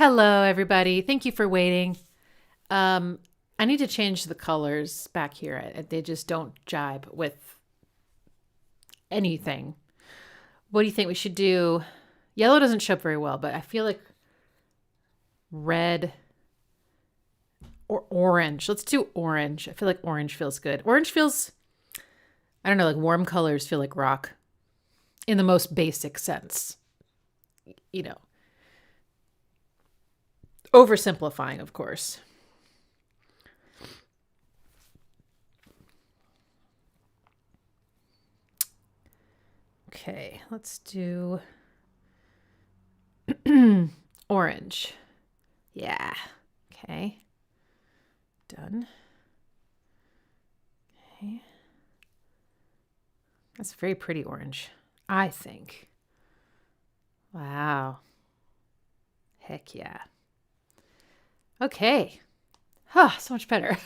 Hello, everybody. Thank you for waiting. I need to change the colors back here. They just don't jibe with anything. What do you think we should do? Yellow doesn't show up very well, but I feel like red or orange. Let's do orange. I feel like orange feels good. Orange feels, I don't know, like warm colors feel like rock in the most basic sense. You know, oversimplifying, of course. Okay, let's do orange. Yeah. Okay. Done. Okay. That's very pretty orange, I think. Wow. Heck yeah. Okay. Huh, so much better.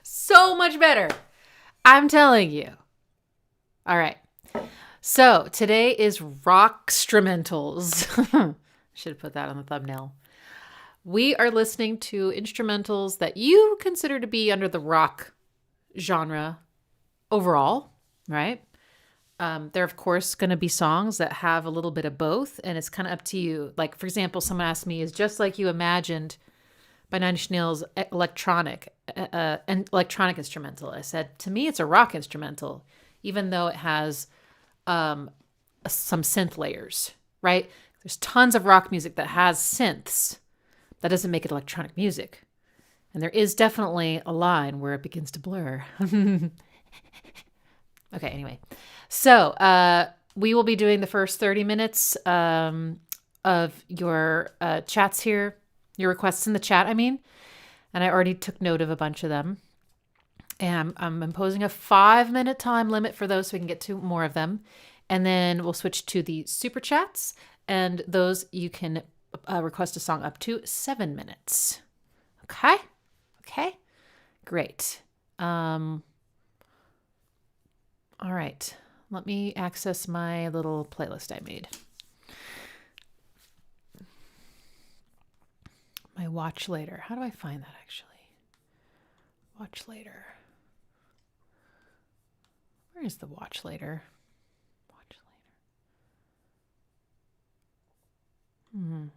So much better. I'm telling you. All right. So today is rock instrumentals. Should have put that on the thumbnail. We are listening to instrumentals that you consider to be under the rock genre overall, right? They're, of course, going to be songs that have a little bit of both, and it's kind of up to you. Like, for example, someone asked me, is Just Like You Imagined by Nine Inch Nails electronic instrumental? I said, to me, it's a rock instrumental, even though it has some synth layers, right? There's tons of rock music that has synths. That doesn't make it electronic music. And there is definitely a line where it begins to blur. Okay, anyway. So we will be doing the first 30 minutes of your chats here, your requests in the chat, I mean. And I already took note of a bunch of them. And I'm imposing a 5-minute time limit for those so we can get to more of them. And then we'll switch to the super chats. And those you can request a song up to 7 minutes. Okay? Okay? Great. All right. Let me access my little playlist I made. My watch later. How do I find that actually? Watch later. Where is the watch later? Watch later.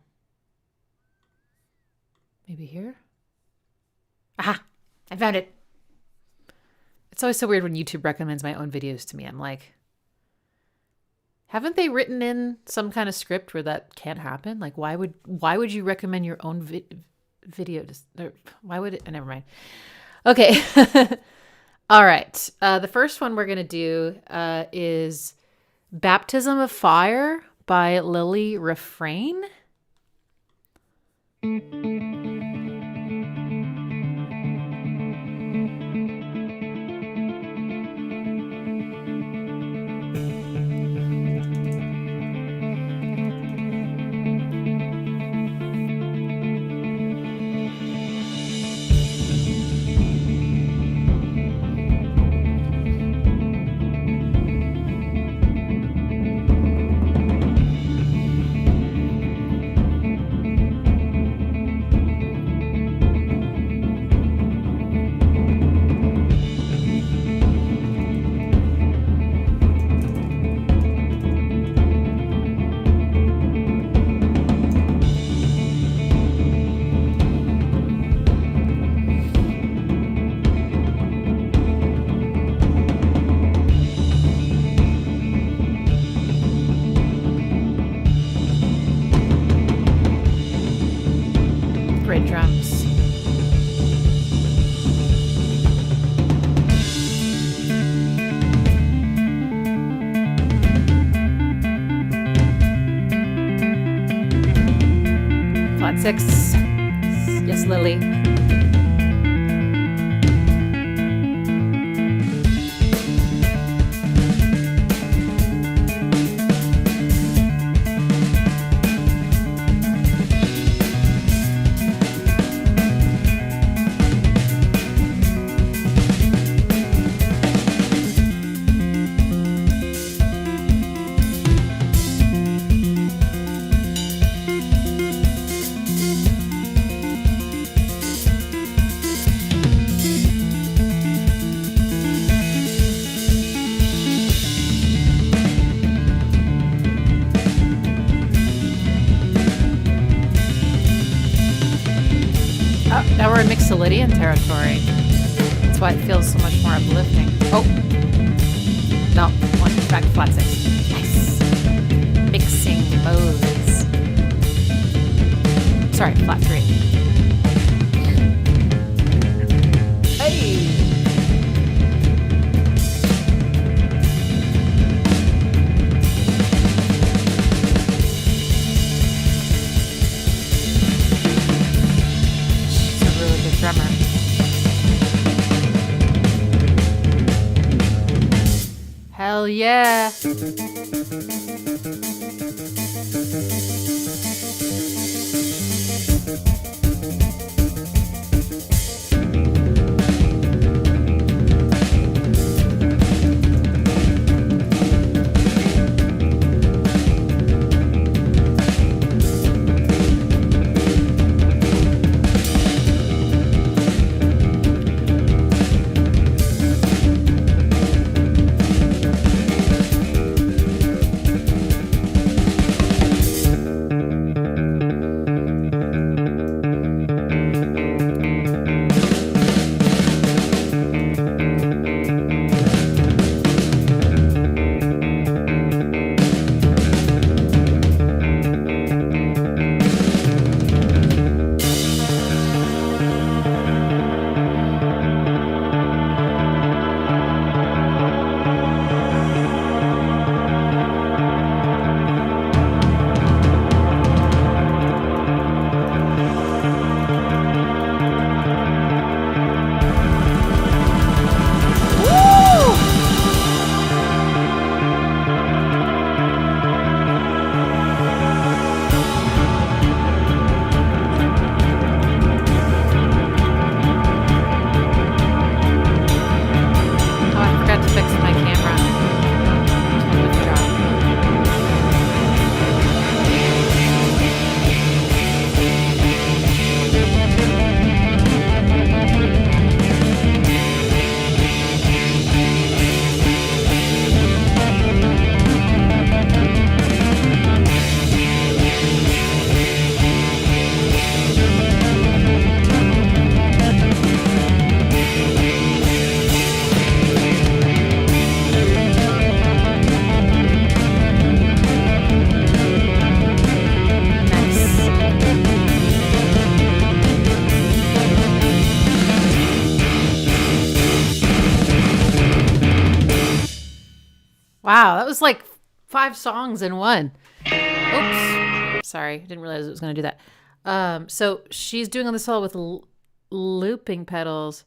Maybe here? Aha! I found it. It's always so weird when YouTube recommends my own videos to me. I'm like, haven't they written in some kind of script where that can't happen? Like, why would you recommend your own video? Why would it? Never mind. Okay. All right. The first one we're going to do is Baptism of Fire by Lily Refrain. Great drums. Flat 6. Yes, Lily. in Mixolydian territory. That's why it feels so much more uplifting. Oh, no, one back to flat 6. Nice. Mixing modes. Sorry, flat 3. Hey. Drummer. Hell yeah. Wow, that was like 5 songs in one. Oops. Sorry, didn't realize it was going to do that. So she's doing on the solo with looping pedals.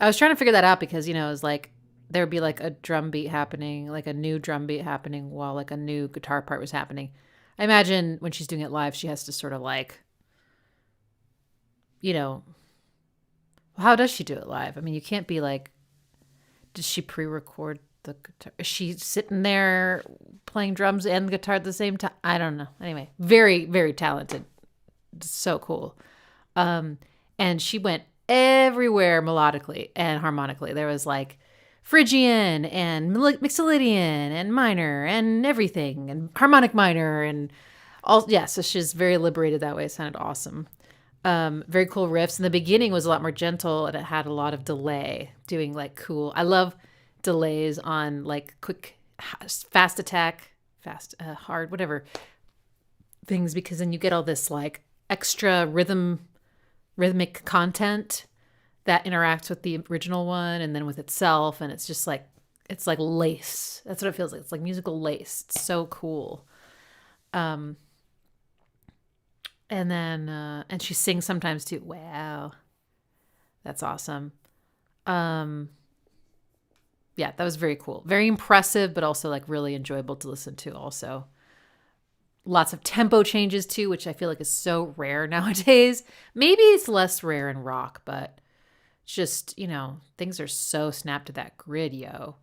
I was trying to figure that out because, you know, it was like there would be like a drum beat happening, like a new drum beat happening while like a new guitar part was happening. I imagine when she's doing it live, she has to sort of like, you know, how does she do it live? I mean, you can't be like, does she pre-record the guitar? Is she sitting there playing drums and guitar at the same time? I don't know. Anyway, very, very talented. So cool. And she went everywhere melodically and harmonically. There was like Phrygian and Mixolydian and minor and everything and harmonic minor and all. Yeah, so she's very liberated that way. It sounded awesome. Very cool riffs. And the beginning was a lot more gentle and it had a lot of delay doing like cool. I love delays on like quick, fast attack, fast, hard, whatever things, because then you get all this like extra rhythmic content that interacts with the original one and then with itself. And it's just like, it's like lace. That's what it feels like. It's like musical lace. It's so cool. And then, and she sings sometimes too. Wow. That's awesome. Yeah, that was very cool. Very impressive, but also like really enjoyable to listen to also. Lots of tempo changes too, which I feel like is so rare nowadays. Maybe it's less rare in rock, but just, you know, things are so snapped to that grid, yo.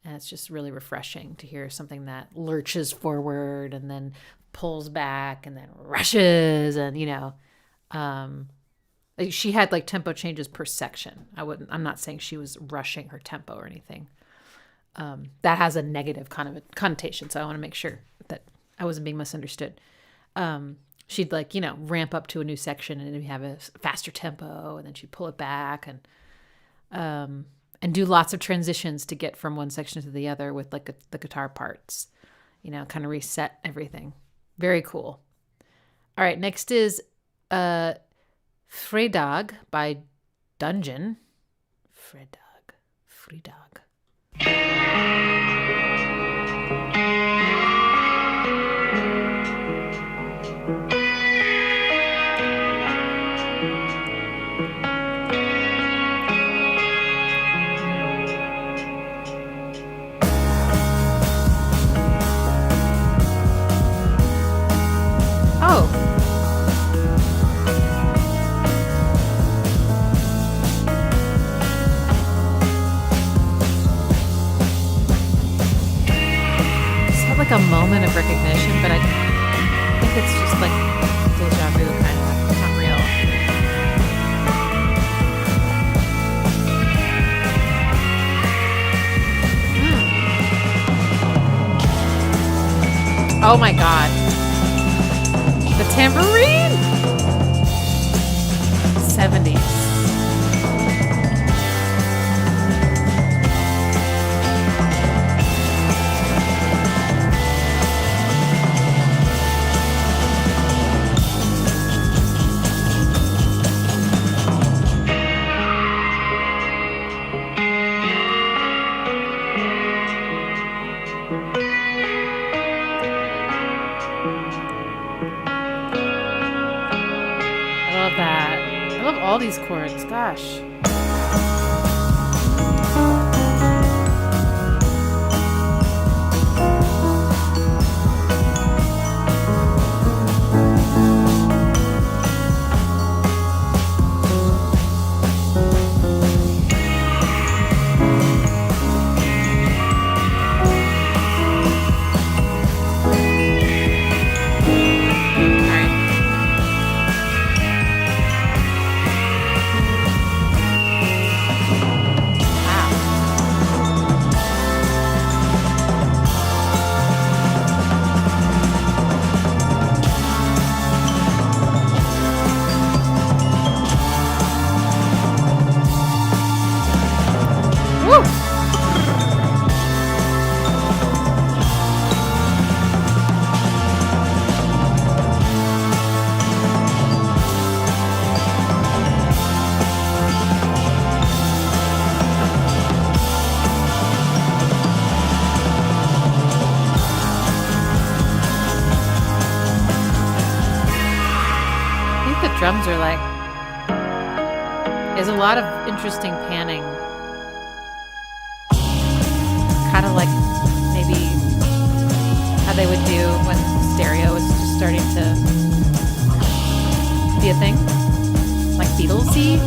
And it's just really refreshing to hear something that lurches forward and then pulls back and then rushes and, you know, she had like tempo changes per section. I'm not saying she was rushing her tempo or anything. That has a negative kind of a connotation. So I want to make sure that I wasn't being misunderstood. she'd like, ramp up to a new section and have a faster tempo, and then she'd pull it back and do lots of transitions to get from one section to the other with like the guitar parts, kind of reset everything. Very cool. All right, next is Fredag by Dungen. Fredag. Like a moment of recognition, but I think it's just like deja vu kind of. It's not real. Oh my god. The tambourine! 70s. All these chords, gosh. Drums are like, there's a lot of interesting panning, kind of like maybe how they would do when stereo was just starting to be a thing, like Beatlesy.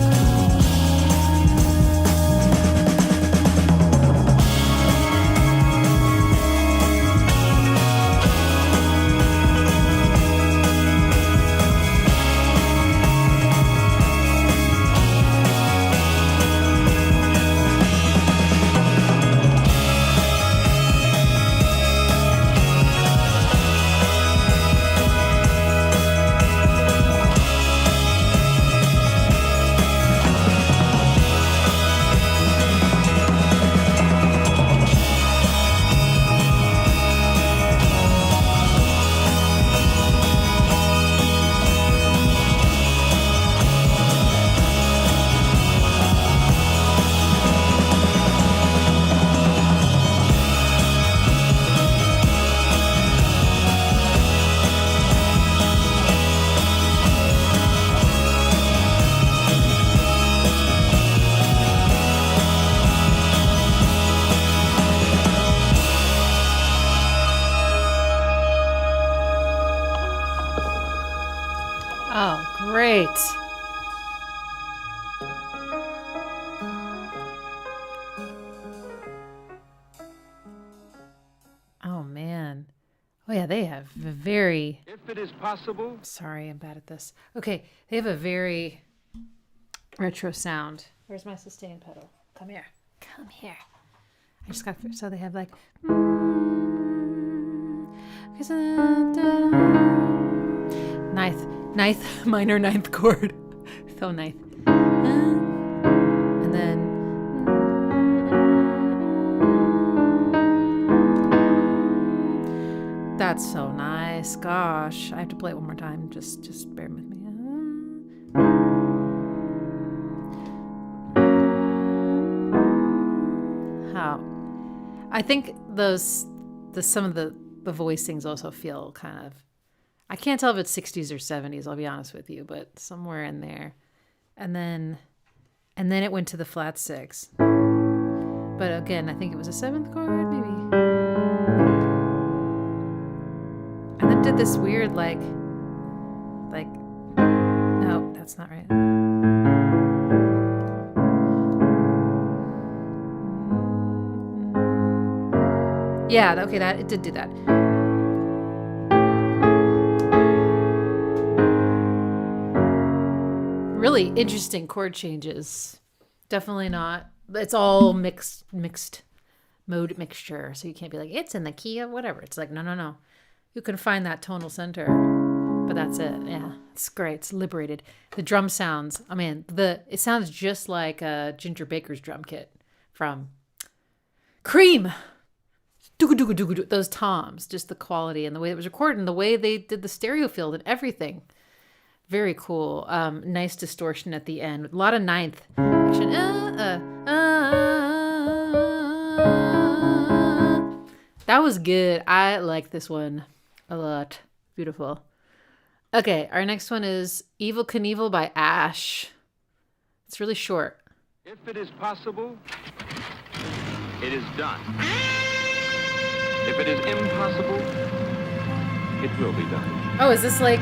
Great. Oh, man. Oh, yeah, they have a very... If it is possible... Sorry, I'm bad at this. Okay, they have a very retro sound. Where's my sustain pedal? Come here. Come here. I just got... So they have like... Nice ninth minor ninth chord. So ninth. And then that's so nice. Gosh, I have to play it one more time. Just bear with me. How I think some of the voicings also feel kind of, I can't tell if it's 60s or 70s, I'll be honest with you, but somewhere in there. And then it went to the flat 6. But again, I think it was a 7th chord, maybe. And then did this weird like no, that's not right. Yeah, okay, that it did do that. Really interesting chord changes. Definitely not. It's all mixed mode mixture. So you can't be like, it's in the key of whatever. It's like, no. You can find that tonal center, but that's it. Yeah, it's great. It's liberated. The drum sounds, I mean, it sounds just like Ginger Baker's drum kit from Cream. Those toms, just the quality and the way it was recorded and the way they did the stereo field and everything. Very cool. Nice distortion at the end. A lot of ninth action. That was good. I like this one a lot. Beautiful. Okay, our next one is Evel Knievel by Ash. It's really short. If it is possible, it is done. If it is impossible, it will be done. Oh, is this like...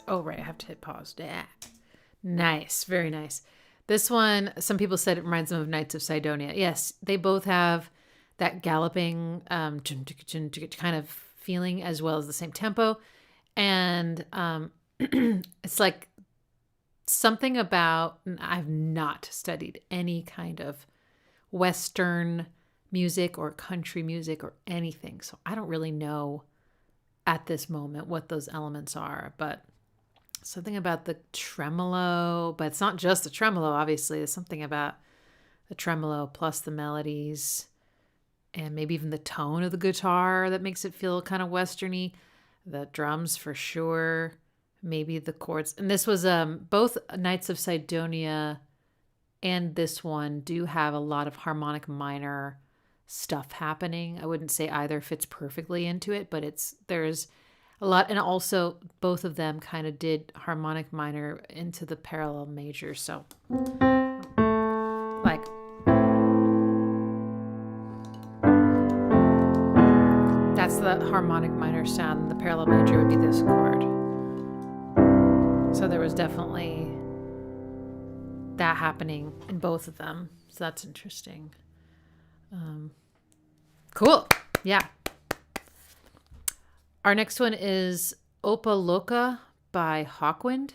Oh, right. I have to hit pause. Yeah. Nice. Very nice. This one, some people said it reminds them of Knights of Sidonia. Yes, they both have that galloping kind of feeling as well as the same tempo. And it's like something about, I've not studied any kind of Western music or country music or anything. So I don't really know at this moment what those elements are, but something about the tremolo, but it's not just the tremolo, obviously. There's something about the tremolo plus the melodies and maybe even the tone of the guitar that makes it feel kind of Westerny. The drums for sure, maybe the chords. And this was both Knights of Sidonia and this one do have a lot of harmonic minor stuff happening. I wouldn't say either fits perfectly into it, but there's a lot. And also both of them kind of did harmonic minor into the parallel major. So like that's the harmonic minor sound. The parallel major would be this chord. So there was definitely that happening in both of them. So that's interesting. Cool. Yeah. Our next one is Opa-Loka by Hawkwind.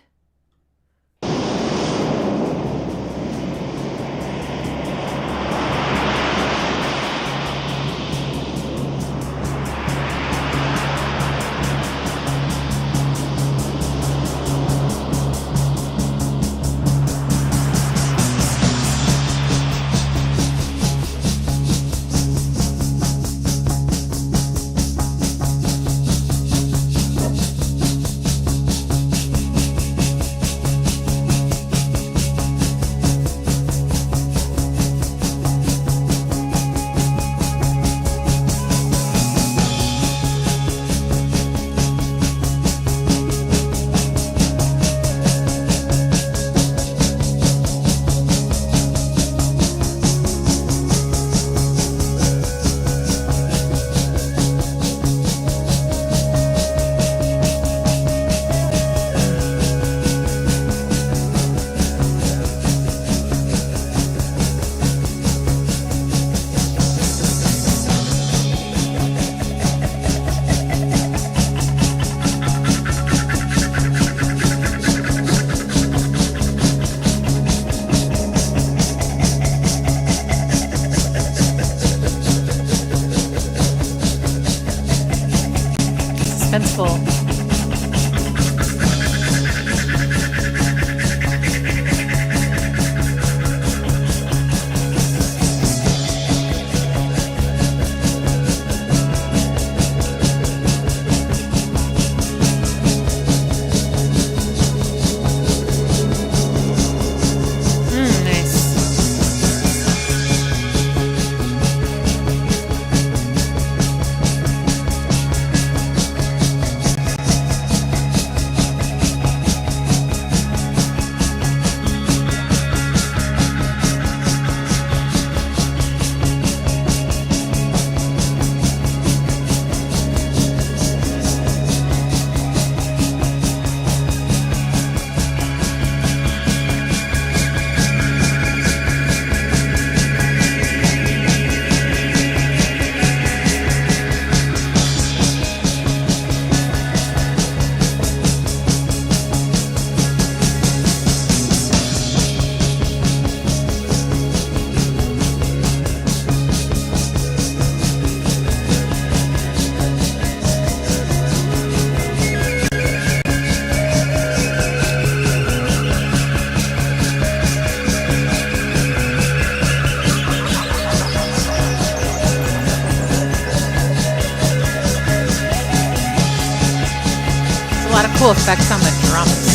Suspenseful. Cool effects on the drums.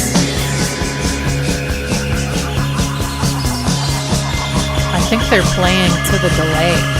I think they're playing to the delay.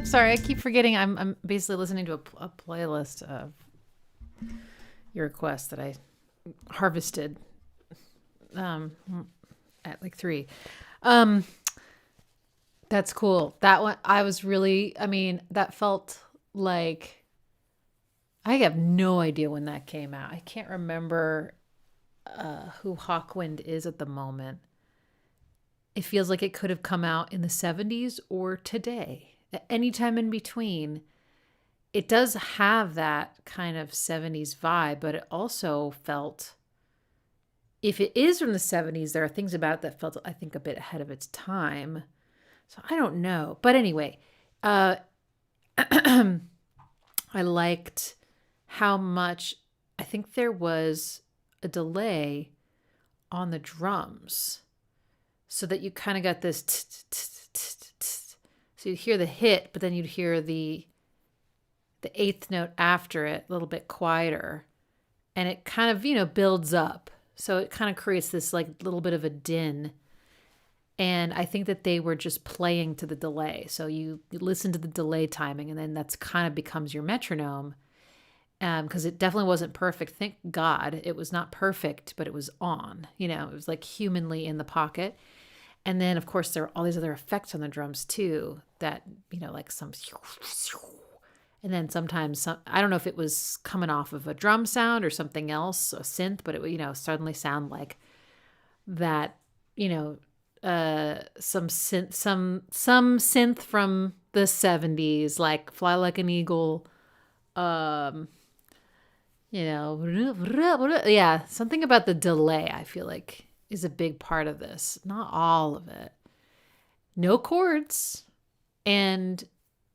Sorry, I keep forgetting. I'm basically listening to a playlist of your requests that I harvested at like 3. That's cool. That one, I was really, I mean, that felt like, I have no idea when that came out. I can't remember who Hawkwind is at the moment. It feels like it could have come out in the 70s or today, at any time in between. It does have that kind of 70s vibe, but it also felt, if it is from the 70s, there are things about it that felt, I think, a bit ahead of its time. So I don't know. But anyway, I liked how much, I think there was a delay on the drums so that you kind of got this so you'd hear the hit, but then you'd hear the 8th note after it, a little bit quieter, and it kind of, builds up. So it kind of creates this like little bit of a din. And I think that they were just playing to the delay. So you listen to the delay timing, and then that's kind of becomes your metronome. Because it definitely wasn't perfect. Thank God it was not perfect, but it was on. It was like humanly in the pocket. And then, of course, there are all these other effects on the drums too that, like some... And then sometimes, I don't know if it was coming off of a drum sound or something else, a synth, but it would, suddenly sound like that, some synth from the 70s, like Fly Like an Eagle, yeah, something about the delay, I feel like, is a big part of this. Not all of it. No chords. And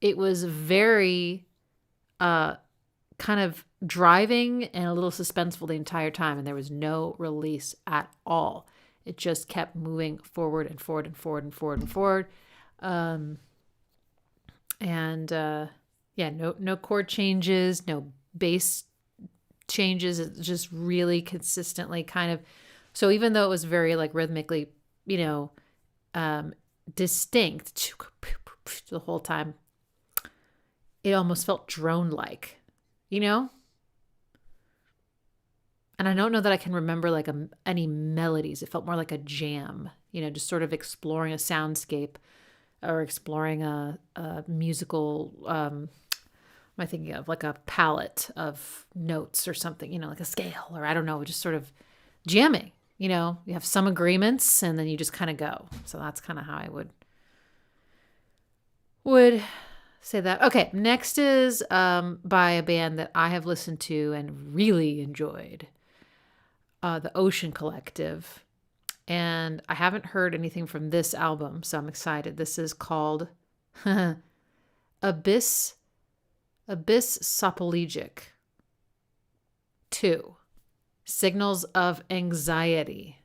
it was very kind of driving and a little suspenseful the entire time. And there was no release at all. It just kept moving forward and forward and forward and forward and forward. No chord changes, no bass changes. It's just really consistently kind of, so even though it was very like rhythmically, distinct the whole time, it almost felt drone-like, And I don't know that I can remember like any melodies. It felt more like a jam, just sort of exploring a soundscape or exploring a musical, am I thinking of like a palette of notes or something, like a scale, or I don't know, just sort of jamming, you have some agreements and then you just kind of go. So that's kind of how I would say that. Okay, next is by a band that I have listened to and really enjoyed, the Ocean Collective. And I haven't heard anything from this album, so I'm excited. This is called Abyssopelagic 2, Signals of Anxiety.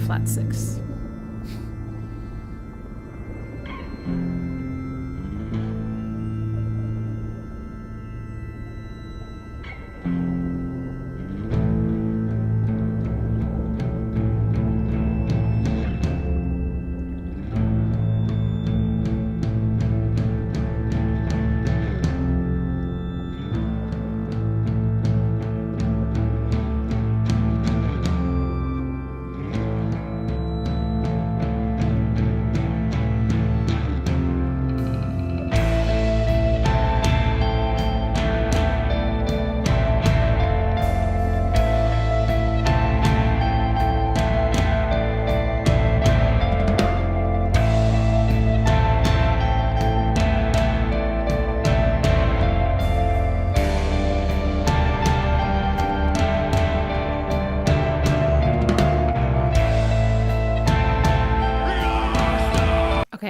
Flat 6.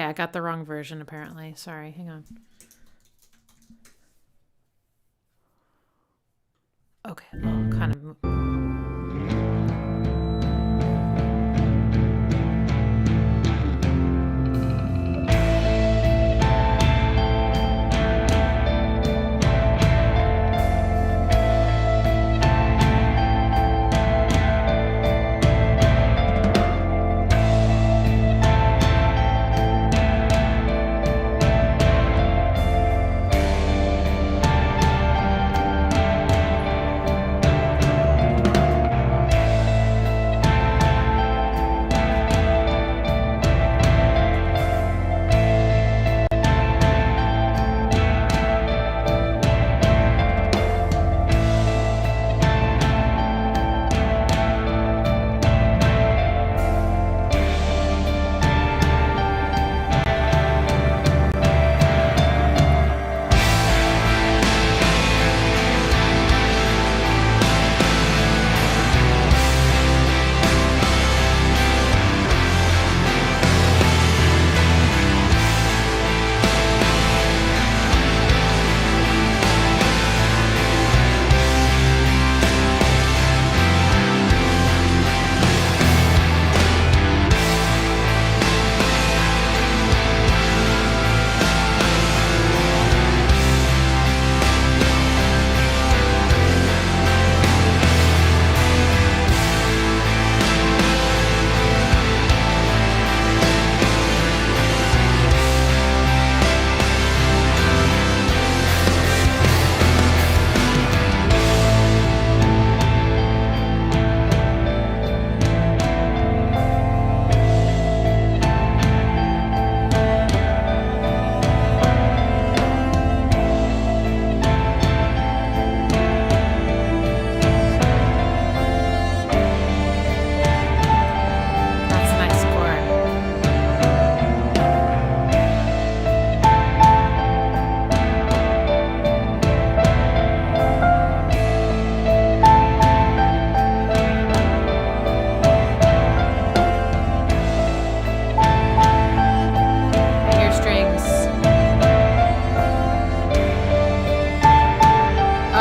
I got the wrong version apparently. Sorry, hang on. Okay, well, kind of.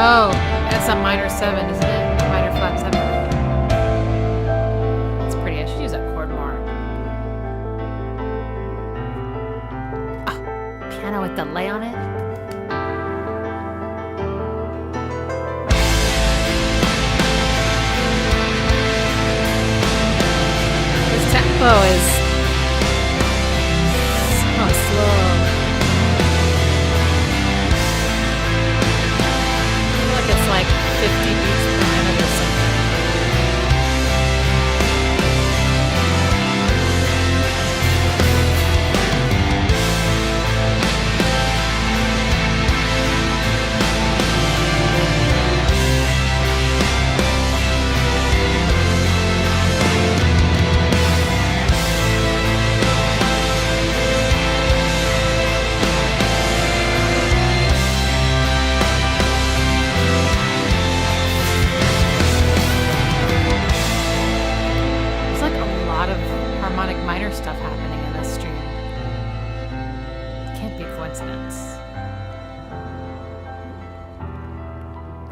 Oh, that's a minor 7, isn't it? Minor flat 7. That's pretty. I should use that chord more. Oh, piano with delay on it. This tempo is so slow. It's like 50 beats per minute or something. Minor stuff happening in this stream. Can't be a coincidence.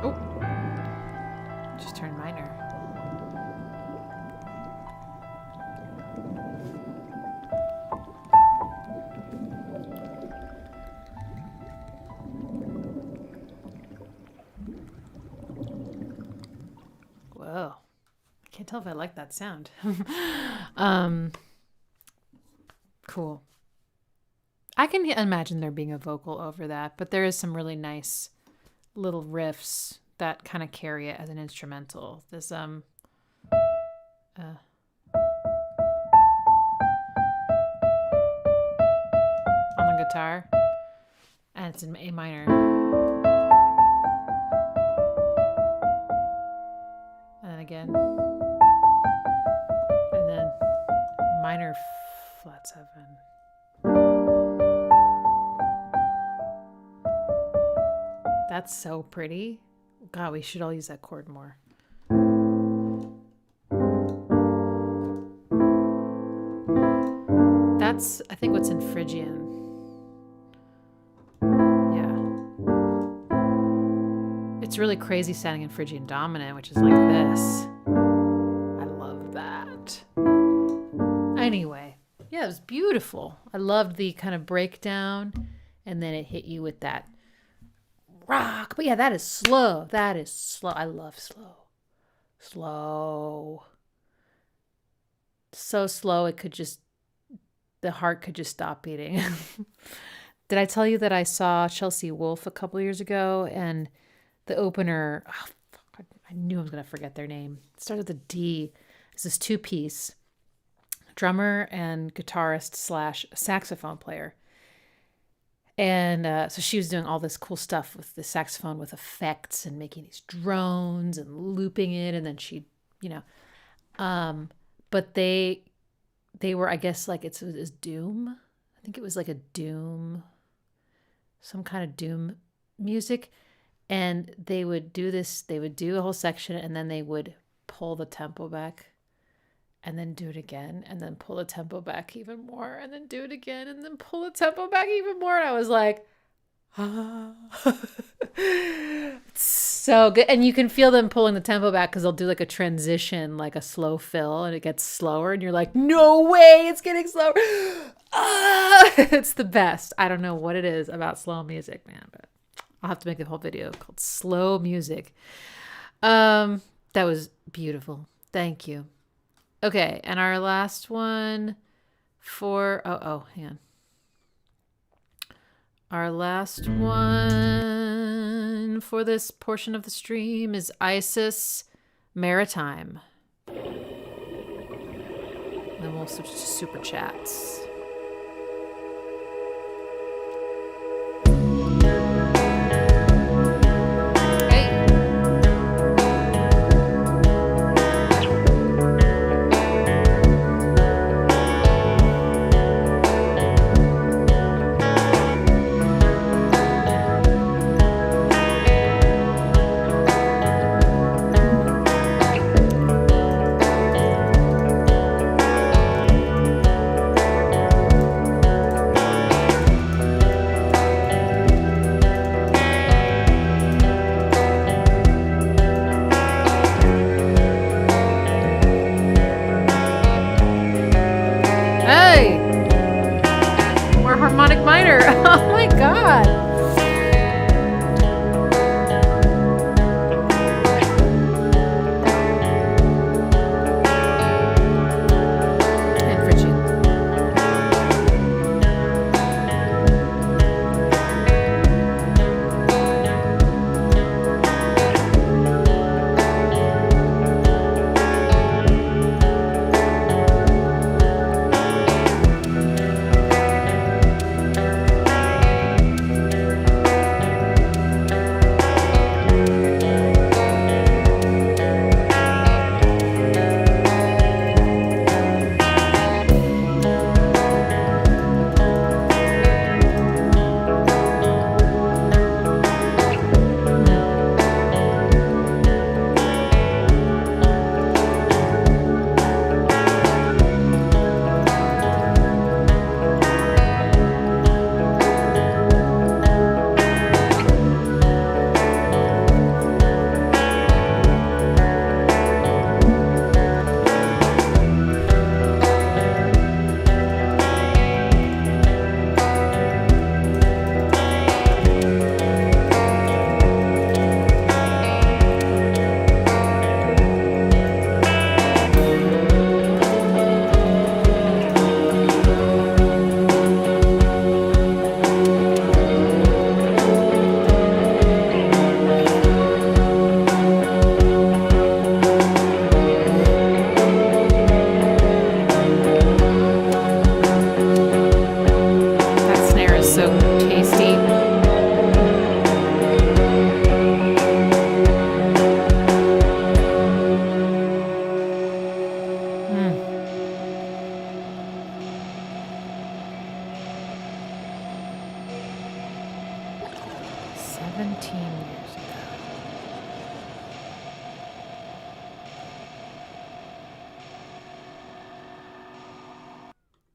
Oh, just turned minor. Whoa, I can't tell if I like that sound. Cool. I can imagine there being a vocal over that, but there is some really nice little riffs that kind of carry it as an instrumental. This on the guitar, and it's in A minor. And then again. And then minor flat 7. That's so pretty. God, we should all use that chord more. that's, I think, what's in Phrygian. Yeah. It's really crazy sounding in Phrygian dominant, which is like this. I love that. Anyway, yeah, it was beautiful. I loved the kind of breakdown, and then it hit you with that rock. But yeah, that is slow. That is slow. I love slow. Slow. So slow it could just, the heart could just stop beating. Did I tell you that I saw Chelsea Wolfe a couple years ago, and the opener, oh, fuck, I knew I was going to forget their name. It started with a D. It's this 2-piece, drummer and guitarist / saxophone player. And so she was doing all this cool stuff with the saxophone with effects and making these drones and looping it. And then she, but they were, I guess, like it's Doom. I think it was like a Doom, some kind of Doom music. And they would do this, they would do a whole section, and then they would pull the tempo back and then do it again, and then pull the tempo back even more, and then do it again, and then pull the tempo back even more. And I was like, ah. It's so good. And you can feel them pulling the tempo back because they'll do like a transition, like a slow fill, and it gets slower, and you're like, no way, it's getting slower. Ah! It's the best. I don't know what it is about slow music, man, but I'll have to make a whole video called Slow Music. That was beautiful. Thank you. Okay, and our last one for hang on. Our last one for this portion of the stream is Isis Maritime. Then we'll switch to super chats.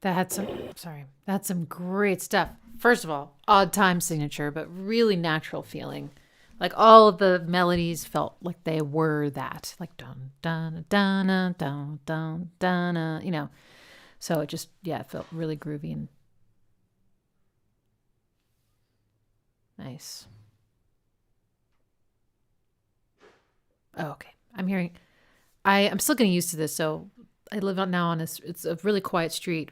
That had some great stuff. First of all, odd time signature, but really natural feeling. Like all of the melodies felt like they were that, like dun dun dun dun dun dun dun, you know. So it just it felt really groovy and nice. Oh, okay. I'm still getting used to this. So I live now on it's a really quiet street,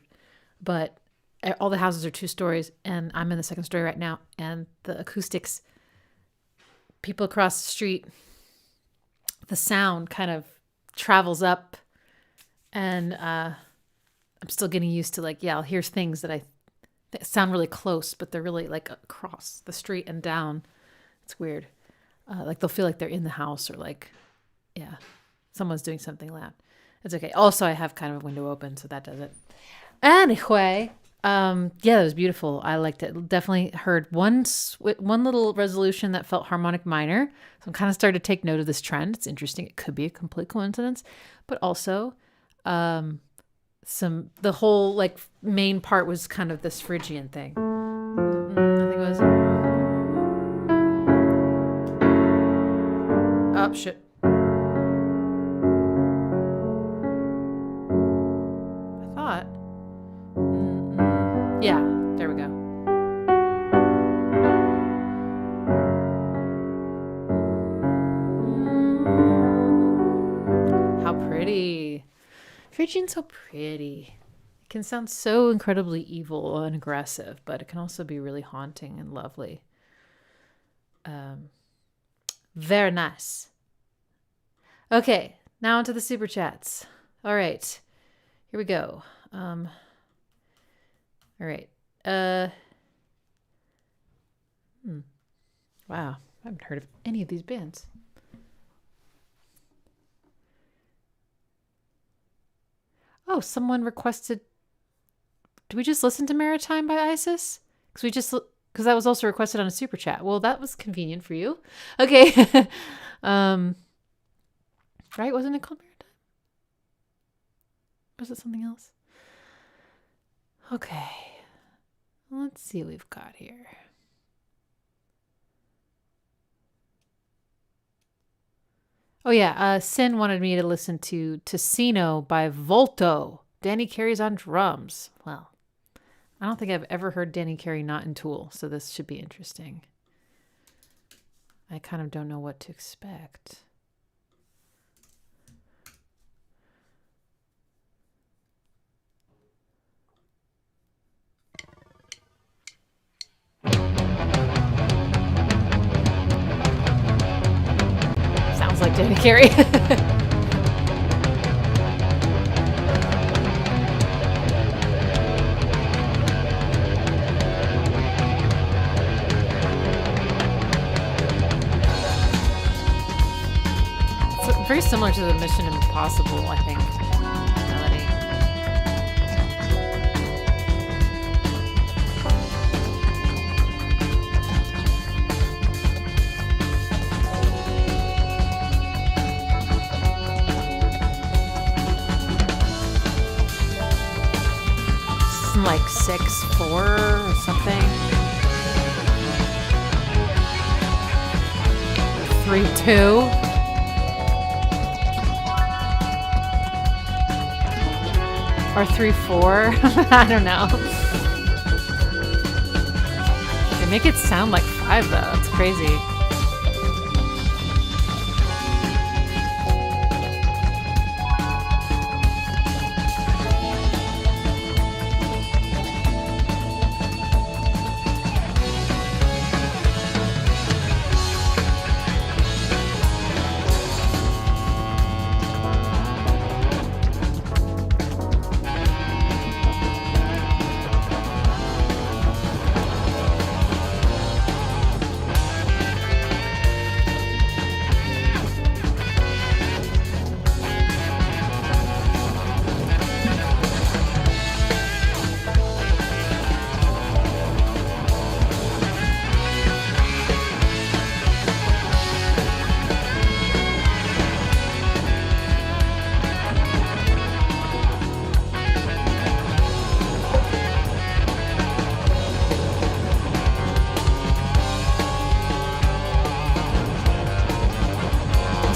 but all the houses are 2 stories, and I'm in the 2nd story right now. And the acoustics, people across the street, the sound kind of travels up, and I'm still getting used to I'll hear things that sound really close, but they're really like across the street and down. It's weird. Like they'll feel like they're in the house, or someone's doing something loud. It's okay. Also, I have kind of a window open, so that does it. Anyway, that was beautiful. I liked it. Definitely heard one little resolution that felt harmonic minor. So I'm kind of starting to take note of this trend. It's interesting. It could be a complete coincidence, but also, the whole main part was kind of this Phrygian thing. I think it was. Oh shit. I thought. Yeah, there we go. How pretty. Phrygian's so pretty. It can sound so incredibly evil and aggressive, but it can also be really haunting and lovely. Very nice. Okay, now onto the super chats. All right, here we go. All right. Wow, I haven't heard of any of these bands. Oh, someone requested. Did we just listen to Maritime by Isis? Because that was also requested on a super chat. Well, that was convenient for you. Okay. Right? Wasn't it called Maritime? Was it something else? Okay. Let's see what we've got here. Oh yeah, Sin wanted me to listen to Tocino by Volto. Danny Carey's on drums. Well, I don't think I've ever heard Danny Carey not in Tool, so this should be interesting. I kind of don't know what to expect. Sounds like Danny Carey. Very similar to the Mission Impossible, I think, melody. Some like 6/4 or something. 3/2. Or 3/4. I don't know. They make it sound like 5 though. It's crazy.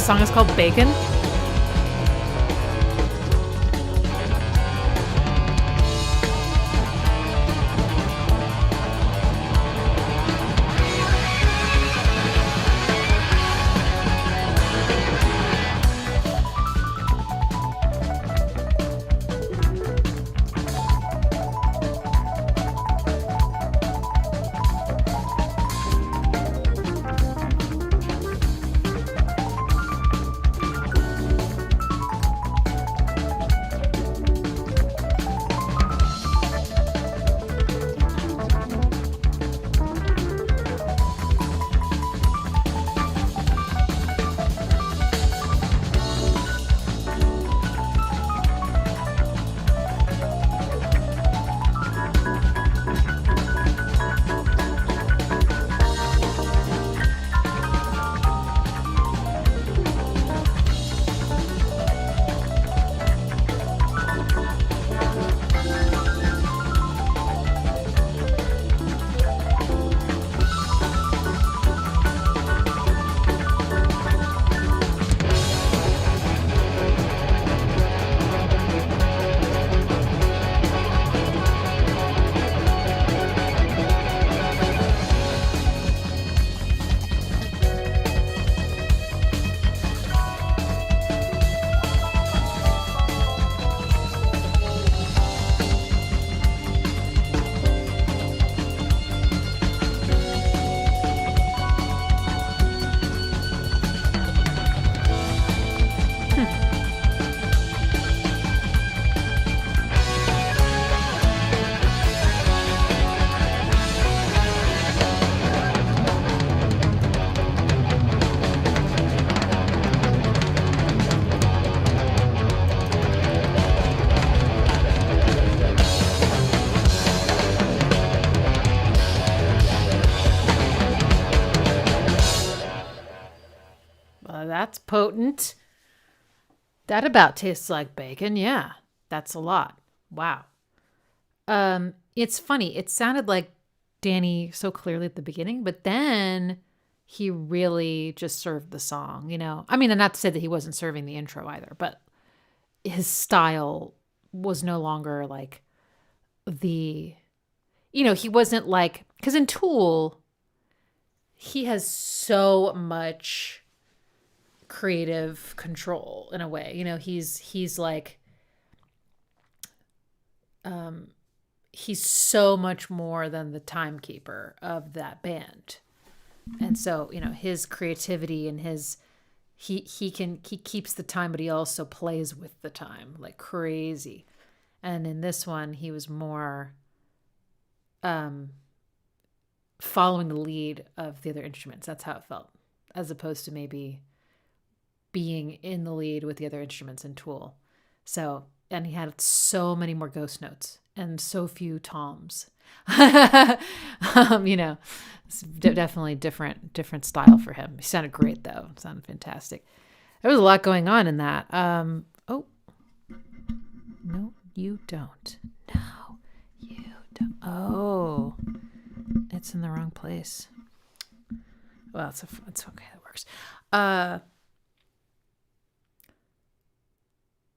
song is called Bacon. That's potent. That about tastes like bacon. Yeah, that's a lot. Wow. It's funny. It sounded like Danny so clearly at the beginning, but then he really just served the song, you know? I mean, and not to say that he wasn't serving the intro either, but his style was no longer like he wasn't like, because in Tool, he has so much creative control in a way, you know, he's like, he's so much more than the timekeeper of that band. And so, you know, his creativity and he keeps the time, but he also plays with the time like crazy. And in this one, he was more following the lead of the other instruments. That's how it felt, as opposed to maybe being in the lead with the other instruments in Tool. So, and he had so many more ghost notes and so few toms. You know, it's definitely different style for him. He sounded great though. It sounded fantastic. There was a lot going on in that. Oh, no, you don't. No, you don't. Oh, it's in the wrong place. Well, it's okay. That works.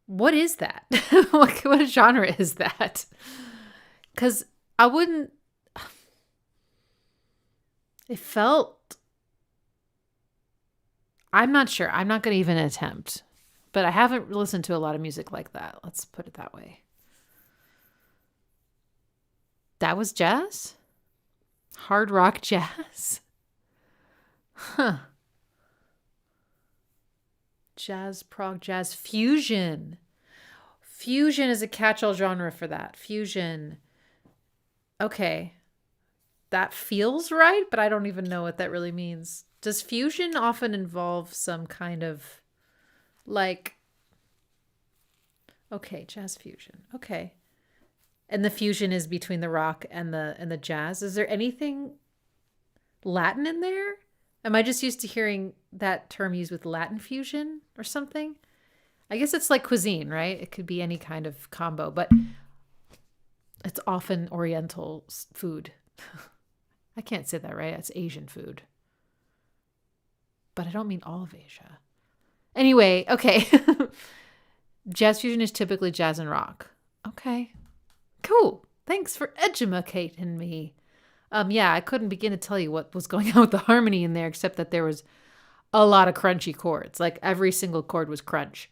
What is that? What genre is that? Because I wouldn't. It felt. I'm not sure. I'm not going to even attempt. But I haven't listened to a lot of music like that. Let's put it that way. That was jazz? Hard rock jazz? Huh. Jazz, prog jazz, fusion. Fusion is a catch-all genre for that. Fusion. Okay. That feels right, but I don't even know what that really means. Does fusion often involve some kind of like, okay, jazz fusion. Okay. And the fusion is between the rock and the jazz. Is there anything Latin in there? Am I just used to hearing that term used with Latin fusion or something? I guess it's like cuisine, right? It could be any kind of combo, but it's often Oriental food. I can't say that, right? It's Asian food. But I don't mean all of Asia. Anyway, okay. Jazz fusion is typically jazz and rock. Okay. Cool. Thanks for educating me. Yeah, I couldn't begin to tell you what was going on with the harmony in there, except that there was a lot of crunchy chords. Like every single chord was crunch.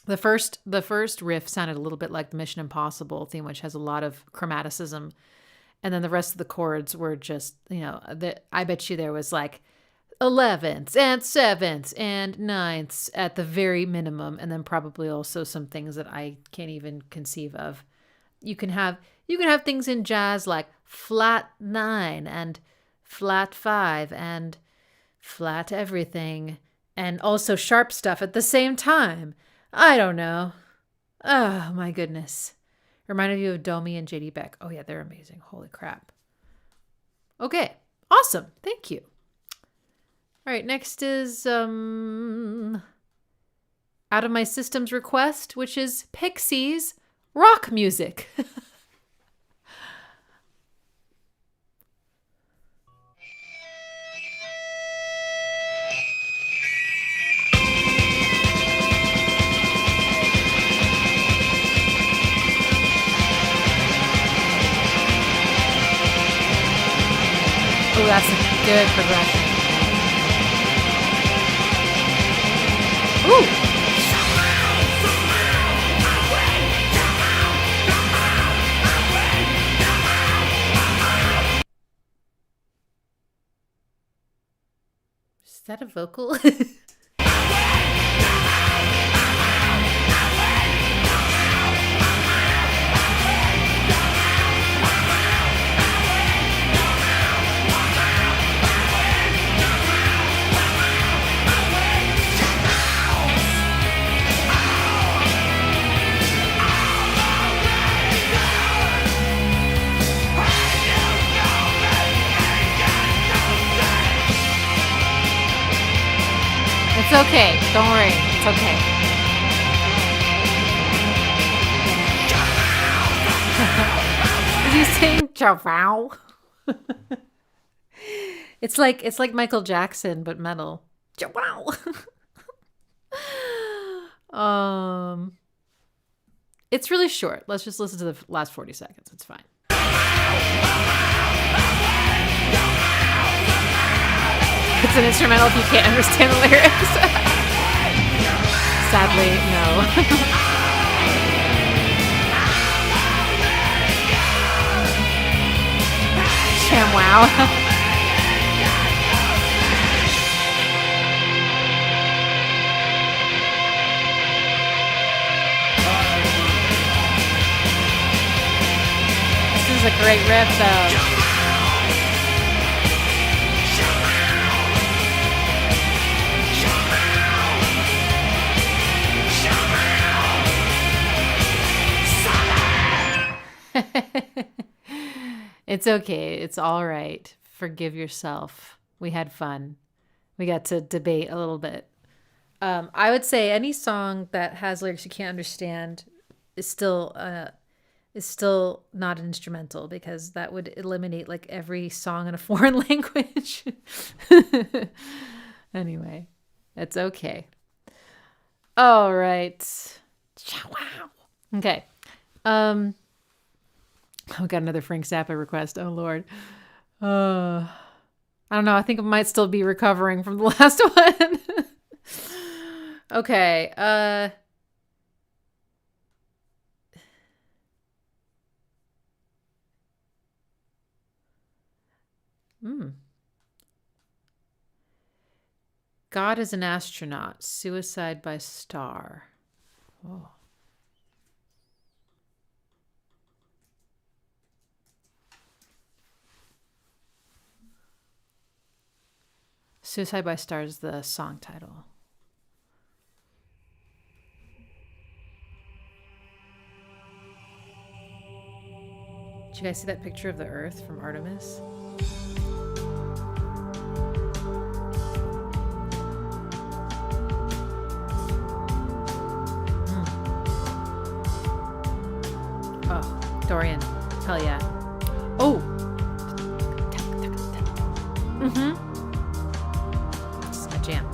The first riff sounded a little bit like the Mission Impossible theme, which has a lot of chromaticism. And then the rest of the chords were just, I bet you there was like 11ths and 7ths and 9ths at the very minimum. And then probably also some things that I can't even conceive of. You can have things in jazz like flat 9 and flat 5 and flat everything, and also sharp stuff at the same time. I don't know. Oh my goodness. Reminded you of Domi and JD Beck. Oh yeah, they're amazing. Holy crap. Okay, awesome. Thank you. All right, next is out of my system's request, which is Pixies rock music. Oh, that's a good progression. Ooh. Is that a vocal? It's okay. Don't worry. It's okay. Is he saying chow? It's like Michael Jackson but metal. Chow. It's really short. Let's just listen to the last 40 seconds. It's fine. It's an instrumental if you can't understand the lyrics. Sadly, no. ShamWow. This is a great riff, though. It's okay. It's all right. Forgive yourself. We had fun. We got to debate a little bit. I would say any song that has lyrics you can't understand is still not an instrumental, because that would eliminate like every song in a foreign language. Anyway, it's okay. All right. Wow. Okay. I got another Frank Zappa request. Oh, Lord. I don't know. I think I might still be recovering from the last one. Okay. God is an Astronaut. Suicide by Star. Oh. Suicide by Star is the song title. Did you guys see that picture of the Earth from Artemis? Oh, Dorian. Hell yeah. Oh! Mm-hmm. Jam.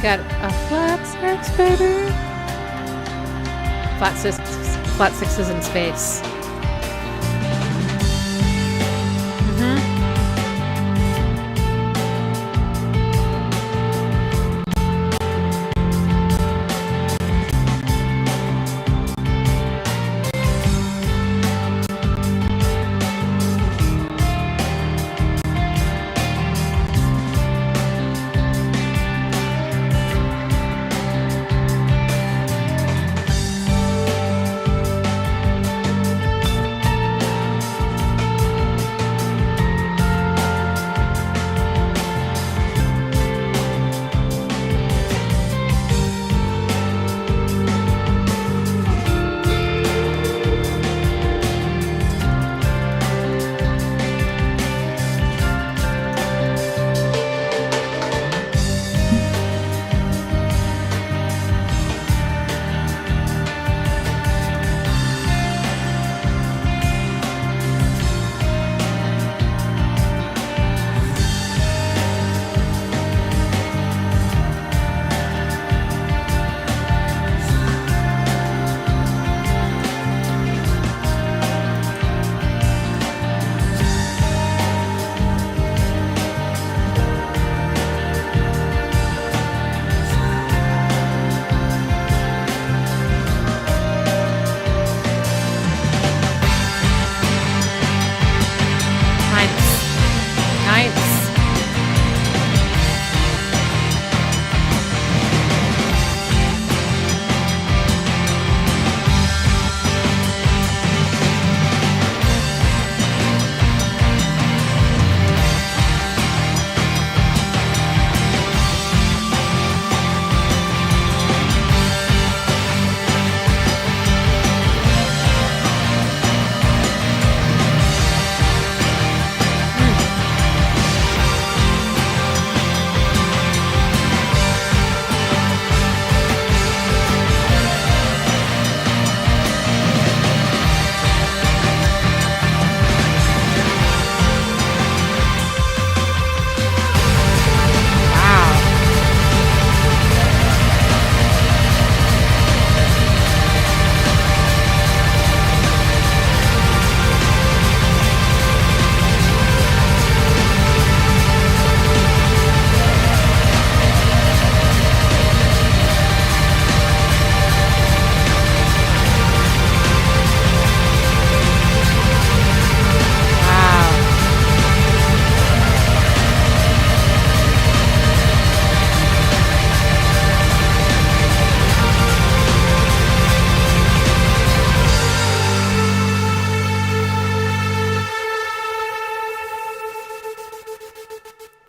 got a flat six, baby. Flat sixes in space.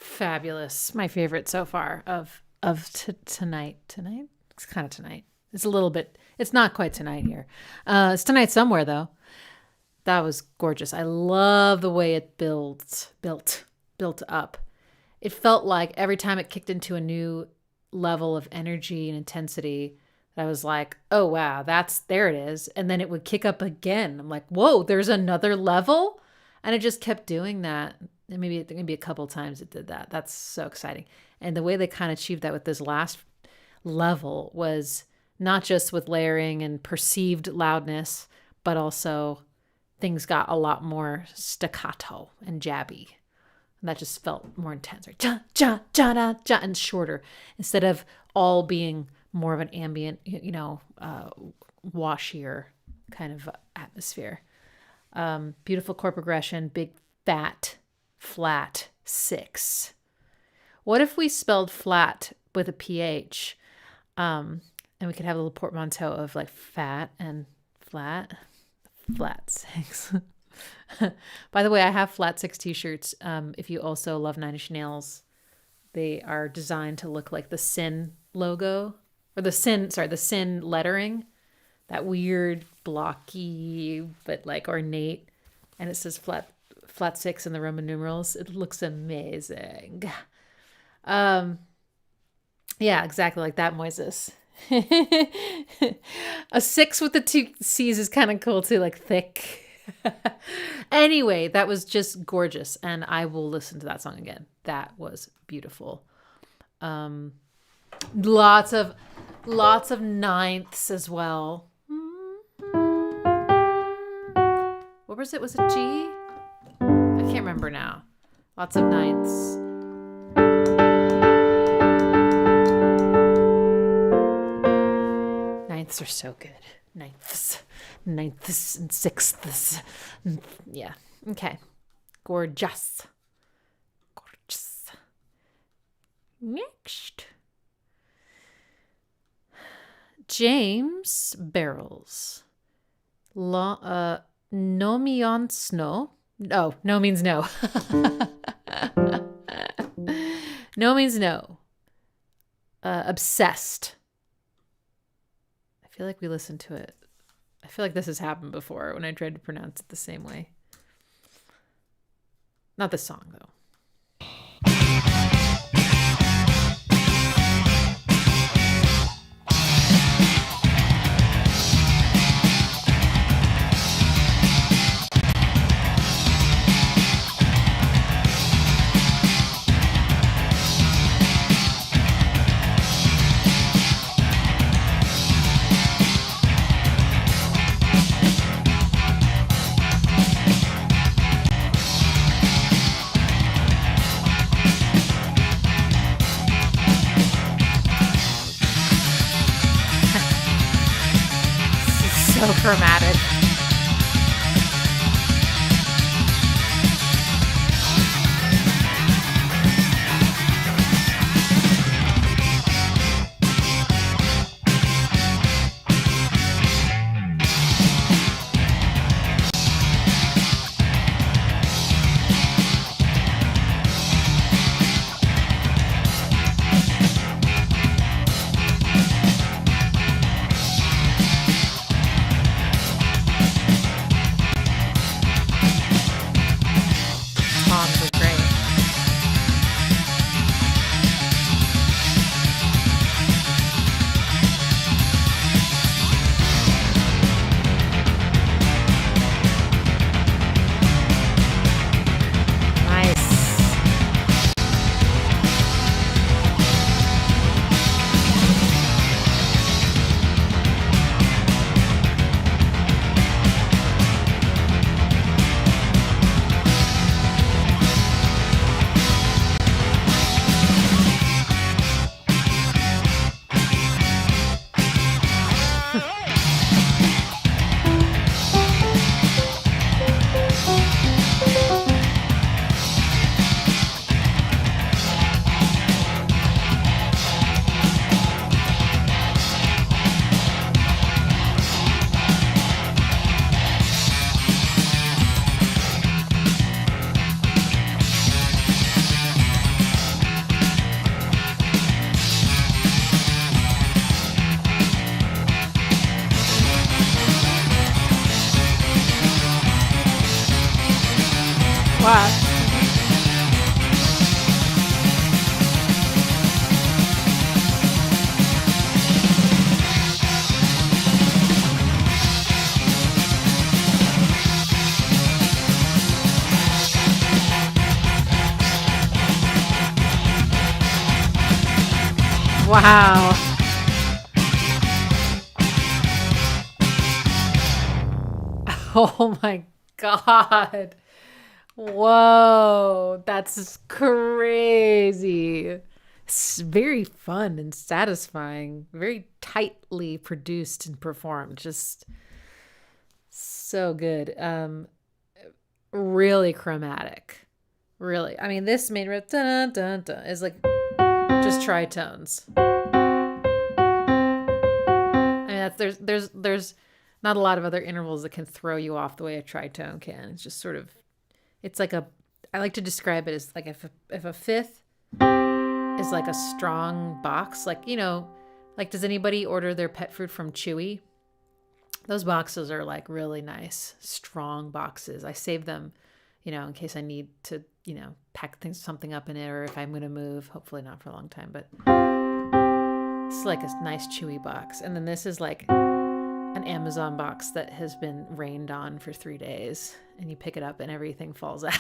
Fabulous. My favorite so far of tonight. Tonight? It's kind of tonight. It's a little bit, it's not quite tonight here. It's tonight somewhere though. That was gorgeous. I love the way it built up. It felt like every time it kicked into a new level of energy and intensity, I was like, oh wow, there it is. And then it would kick up again. I'm like, whoa, there's another level? And it just kept doing that. And maybe a couple times it did that. That's so exciting. And the way they kind of achieved that with this last level was not just with layering and perceived loudness, but also things got a lot more staccato and jabby. And that just felt more intense. Like, ja, ja, ja, da, ja, and shorter instead of all being more of an ambient, washier kind of atmosphere. Beautiful chord progression, big, fat, flat 6. What if we spelled flat with a PH? And we could have a little portmanteau of like fat and flat 6. By the way, I have flat 6 t-shirts. If you also love Nine Inch Nails, they are designed to look like the Sin logo, or the Sin lettering, that weird blocky but like ornate, and it says flat 6 in the Roman numerals. It looks amazing. Yeah, exactly like that, Moises. A 6 with the 2 C's is kind of cool too, like thick. Anyway, that was just gorgeous, and I will listen to that song again. That was beautiful. Lots of ninths as well. What was it? Was it G? I can't remember now. Lots of ninths. Ninths are so good. Ninths and sixths. Yeah. Okay. Gorgeous. Next. James Barrels. NoMeansNo. Oh, no means no. No means no. Obsessed. I feel like we listened to it. I feel like this has happened before when I tried to pronounce it the same way. Not the song, though. So chromatic. Wow. Oh my God. Whoa. That's crazy. It's very fun and satisfying. Very tightly produced and performed. Just so good. Really chromatic. Really. I mean, this main riff dun, dun, dun, is like just tritones. I mean, there's not a lot of other intervals that can throw you off the way a tritone can. It's just sort of, it's like I like to describe it as like if a fifth is like a strong box, like, you know, like, does anybody order their pet food from Chewy? Those boxes are like really nice, strong boxes. I save them, you know, in case I need to, you know, pack something up in it, or if I'm going to move, hopefully not for a long time, but it's like a nice Chewy box. And then this is like an Amazon box that has been rained on for 3 days, and you pick it up and everything falls out.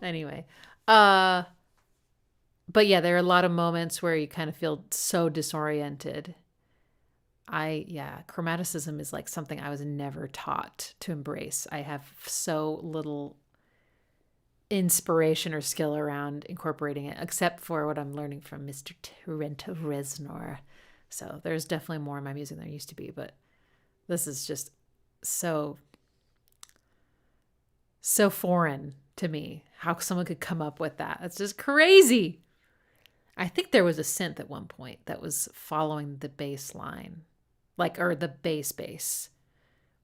Anyway, But yeah, there are a lot of moments where you kind of feel so disoriented. Chromaticism is like something I was never taught to embrace. I have so little inspiration or skill around incorporating it, except for what I'm learning from Mr. Trento Reznor. So there's definitely more in my music than there used to be, but this is just so foreign to me. How someone could come up with that. It's just crazy. I think there was a synth at one point that was following the bass line, or the bass,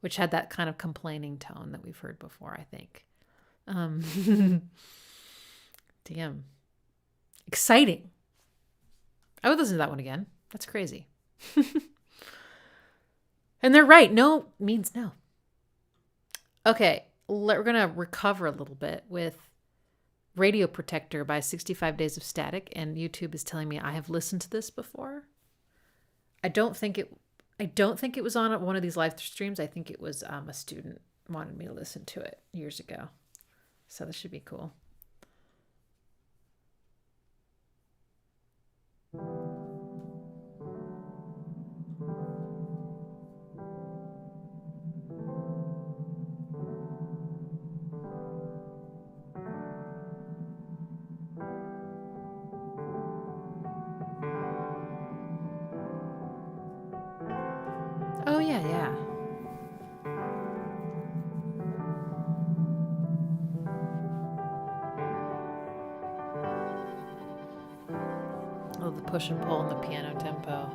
which had that kind of complaining tone that we've heard before, I think. Damn. Exciting. I would listen to that one again. That's crazy. And they're right. No means no. Okay, we're going to recover a little bit with Radio Protector by 65 Days of Static, and YouTube is telling me I have listened to this before. I don't think it was on one of these live streams. I think it was a student wanted me to listen to it years ago. So this should be cool. Oh, yeah. Oh, the push and pull in the piano tempo.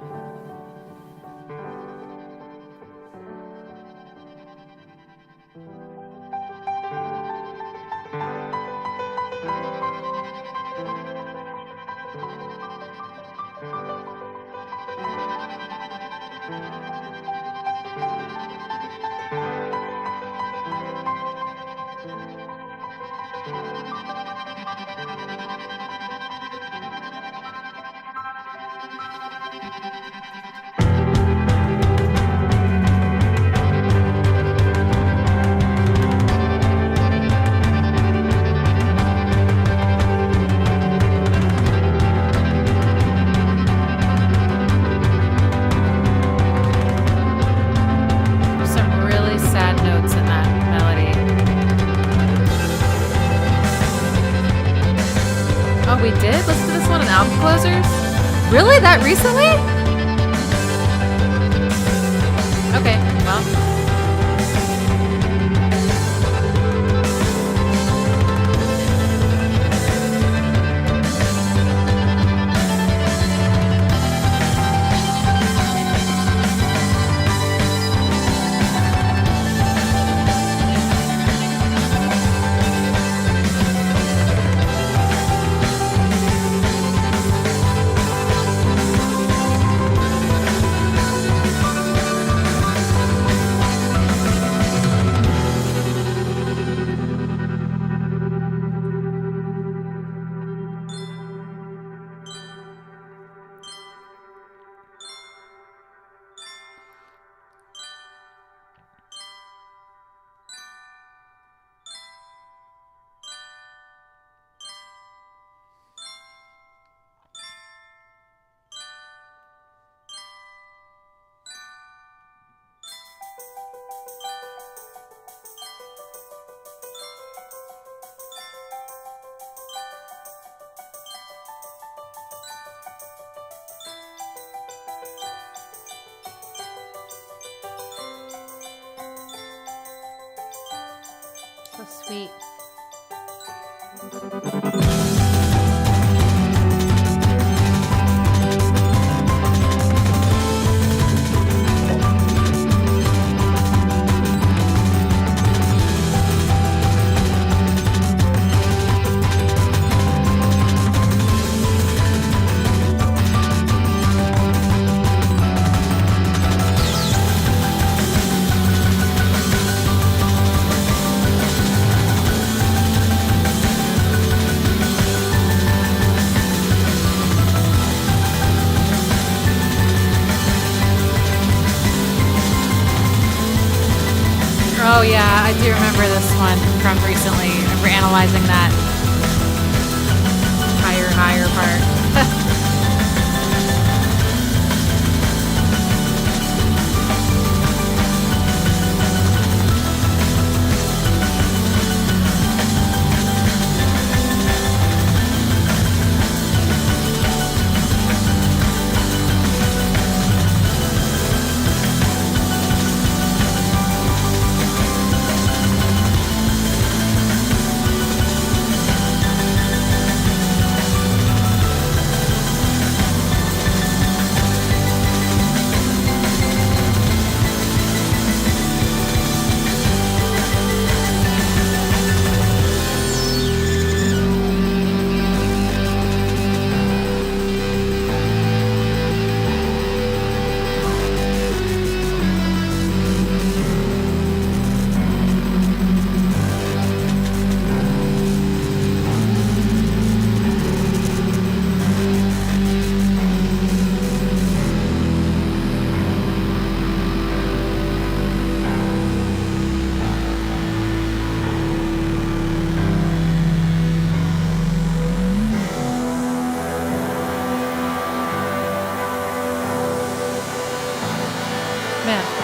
We did? Listen to this one on Album Closers? Really? That recently? Okay, well. So sweet. Oh yeah, I do remember this one from recently. I remember analyzing that higher higher part.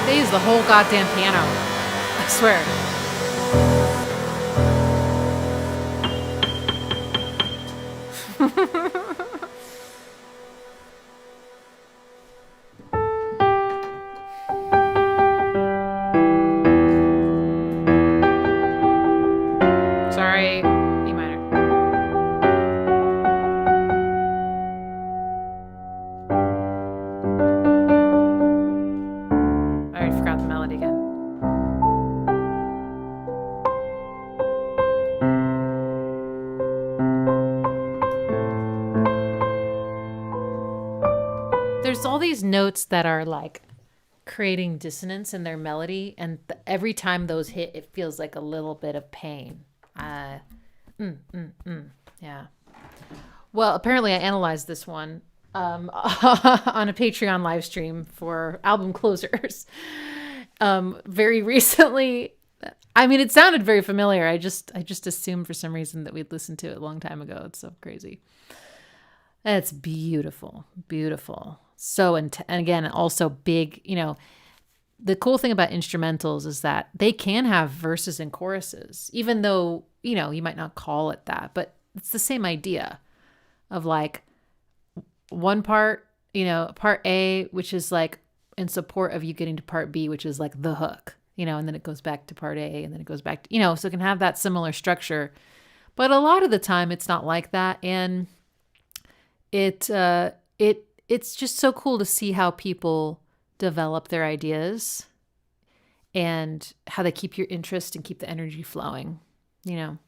They use the whole goddamn piano. I swear. Sorry, E minor. I already forgot the melody again. There's all these notes that are like creating dissonance in their melody, and every time those hit, it feels like a little bit of pain. Yeah. Well, apparently I analyzed this one on a Patreon live stream for album closers very recently. I mean, it sounded very familiar. I just assumed for some reason that we'd listened to it a long time ago. It's so crazy. It's beautiful, beautiful. So, and again, also big, you know, the cool thing about instrumentals is that they can have verses and choruses, even though, you know, you might not call it that, but it's the same idea of like one part, you know, part A, which is like in support of you getting to part B, which is like the hook, you know, and then it goes back to part A and then it goes back to, you know, so it can have that similar structure. But a lot of the time it's not like that. And it's just so cool to see how people develop their ideas and how they keep your interest and keep the energy flowing, you know.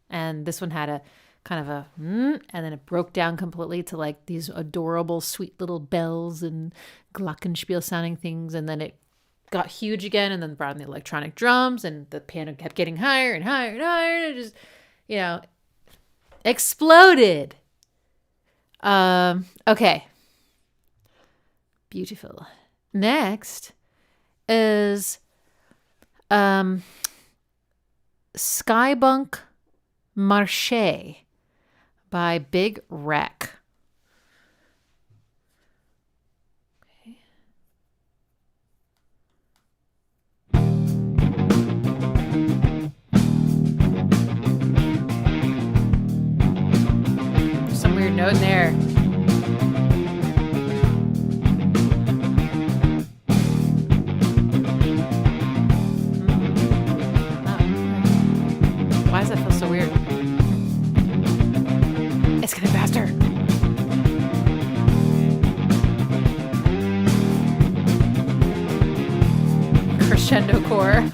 And this one had a kind of a and then it broke down completely to like these adorable sweet little bells and glockenspiel sounding things, and then it got huge again and then brought in the electronic drums and the piano kept getting higher and higher and higher, and it just, you know, exploded. Okay. Beautiful. Next is Skybunk Marché by Big Wreck. Okay. There's some weird note in there. Why does that feel so weird? It's getting faster. Crescendo core.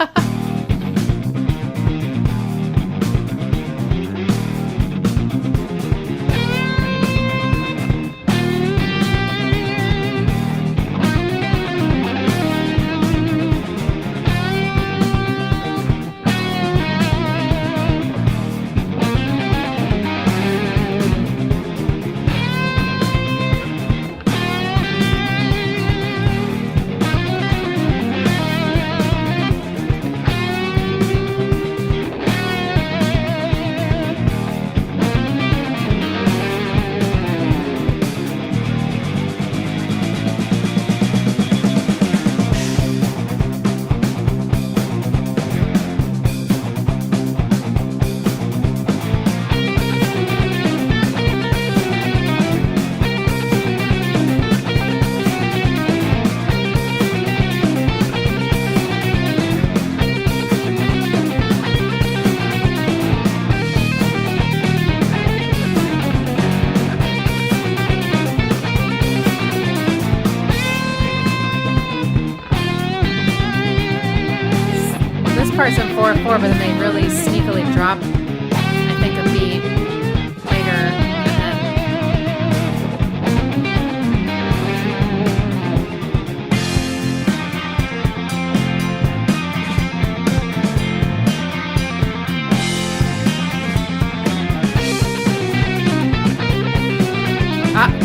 part's in 4/4, but then they really sneakily drop, I think, a beat later.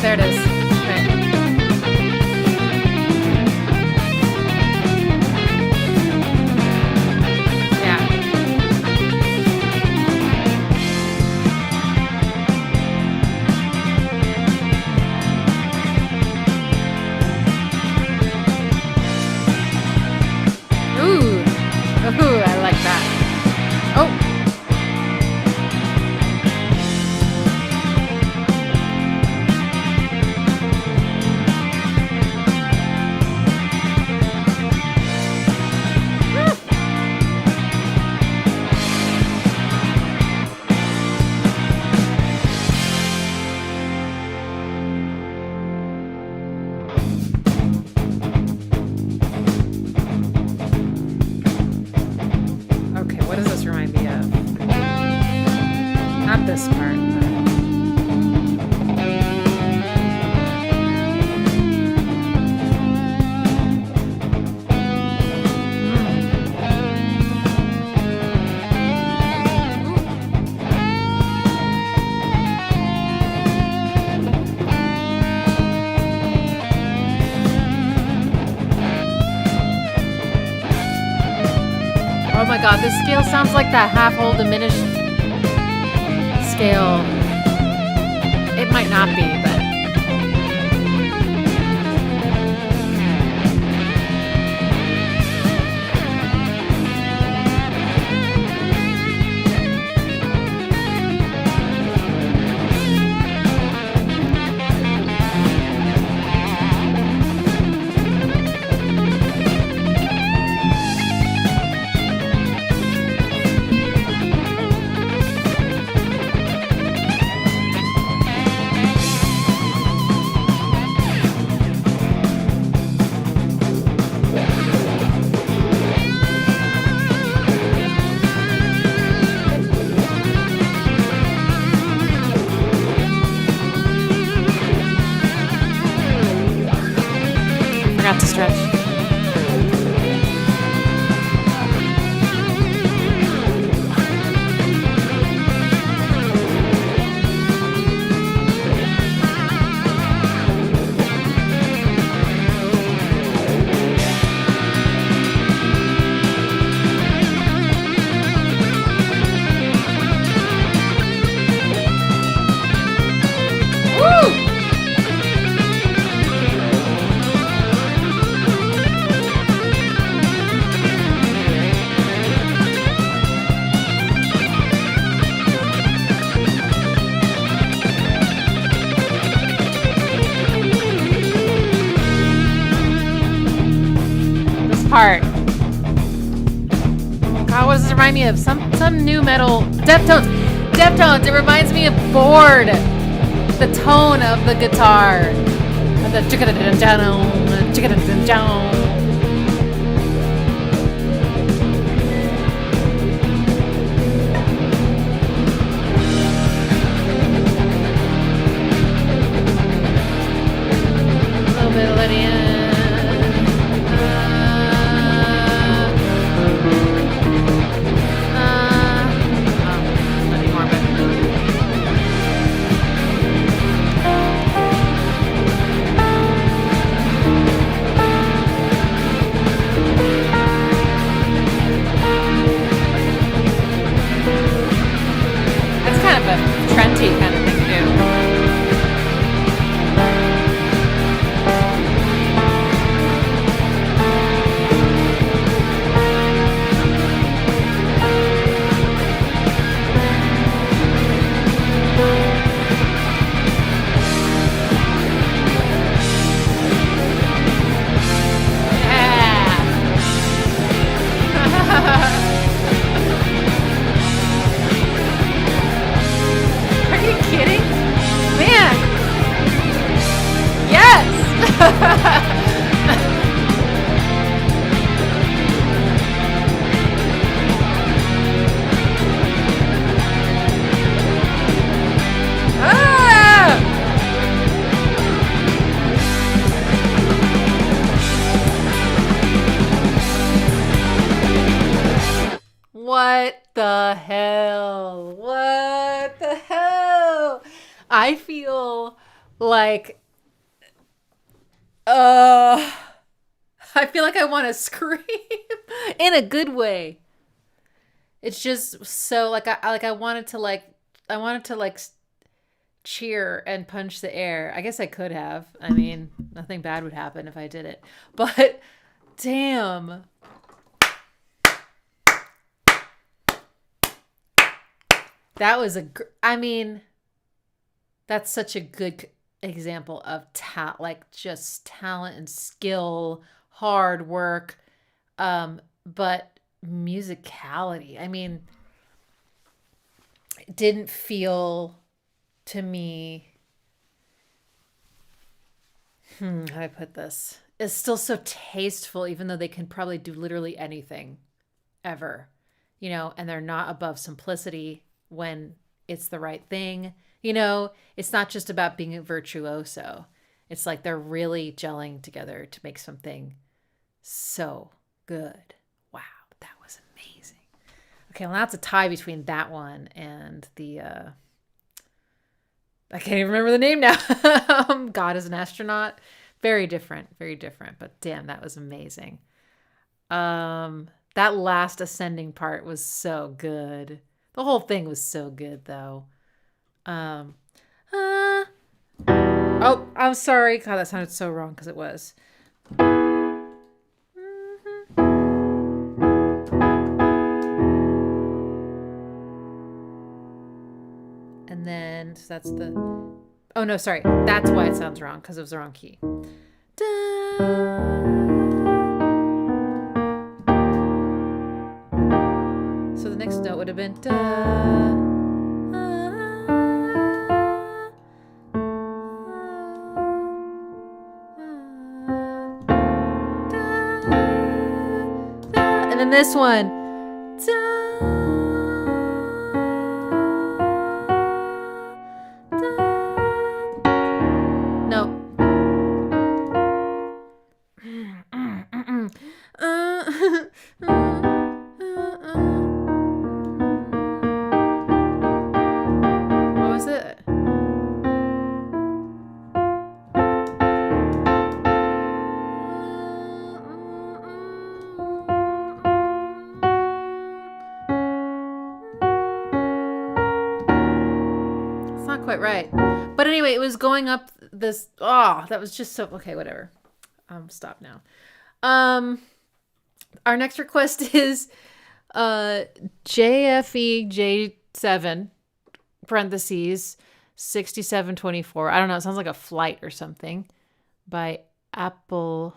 There it is. Okay. Yeah. Ooh. Ooh, I like that. Oh. This part. Oh my god, this scale sounds like that half-whole diminished scale. It might not be, but forgot to stretch. Part. God, what does this remind me of? Some new metal Deftones. Deftones. It reminds me of Bored. The tone of the guitar. The a little bit of Lydian. Trendy kind of thing too. What the hell? What the hell? I feel like I feel like I want to scream in a good way. It's just so like I wanted to cheer and punch the air. I guess I could have. I mean, nothing bad would happen if I did it. But damn. That was that's such a good example of just talent and skill, hard work, but musicality. I mean, it didn't feel to me, how do I put this? It's still so tasteful, even though they can probably do literally anything ever, and they're not above simplicity when it's the right thing. It's not just about being a virtuoso. It's like they're really gelling together to make something so good. Wow, that was amazing. Okay, well, that's a tie between that one and the I can't even remember the name now. God is an Astronaut. Very different, but damn, that was amazing. That last ascending part was so good. The whole thing was so good, though. Oh, I'm sorry. God, that sounded so wrong because it was. And then so that's the. Oh no, sorry. That's why it sounds wrong because it was the wrong key. So the next note would have been da. And then this one. No. What was it? It's not quite right. But anyway, it was going up this. Oh, that was just so. Okay, whatever. Stop now. Our next request is JFEJ7 parentheses 6724. I don't know. It sounds like a flight or something by Apalepeks.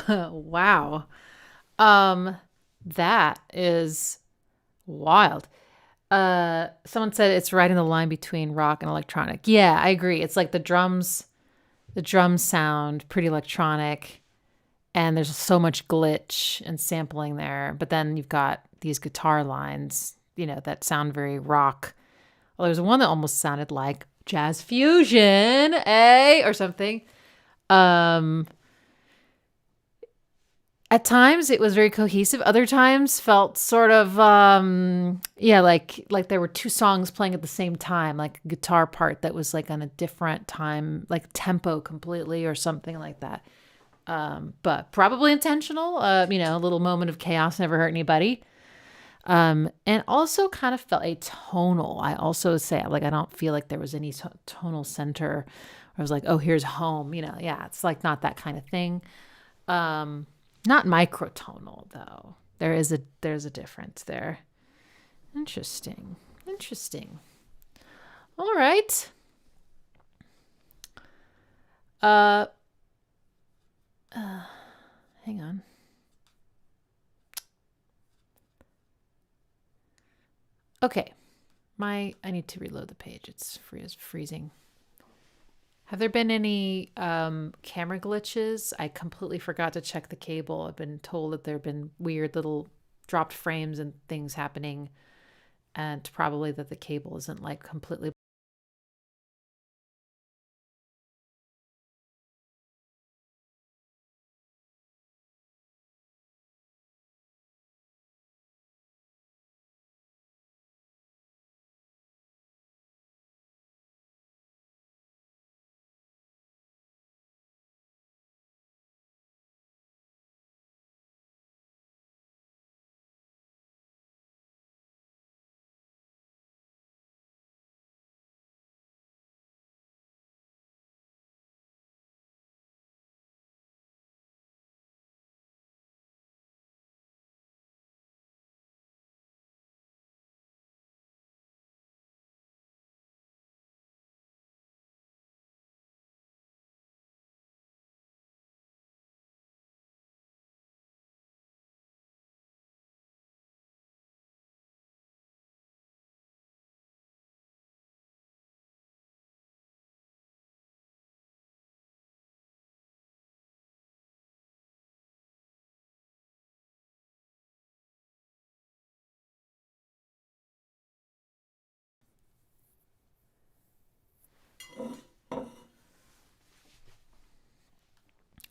Wow. That is wild. Someone said it's riding the line between rock and electronic. Yeah, I agree. It's like the drums sound pretty electronic, and there's so much glitch and sampling there. But then you've got these guitar lines, that sound very rock. Well, there's one that almost sounded like jazz fusion, or something. At times it was very cohesive. Other times felt sort of, like there were two songs playing at the same time, like a guitar part that was like on a different time, like tempo completely or something like that. But probably intentional. A little moment of chaos never hurt anybody. And also kind of felt atonal. I also say, like, I don't feel like there was any tonal center. I was like, oh, here's home. It's like not that kind of thing. Not microtonal though. There's a difference there. Interesting. All right. Hang on. Okay. I need to reload the page. It's freezing. Have there been any camera glitches? I completely forgot to check the cable. I've been told that there have been weird little dropped frames and things happening, and probably that the cable isn't like completely.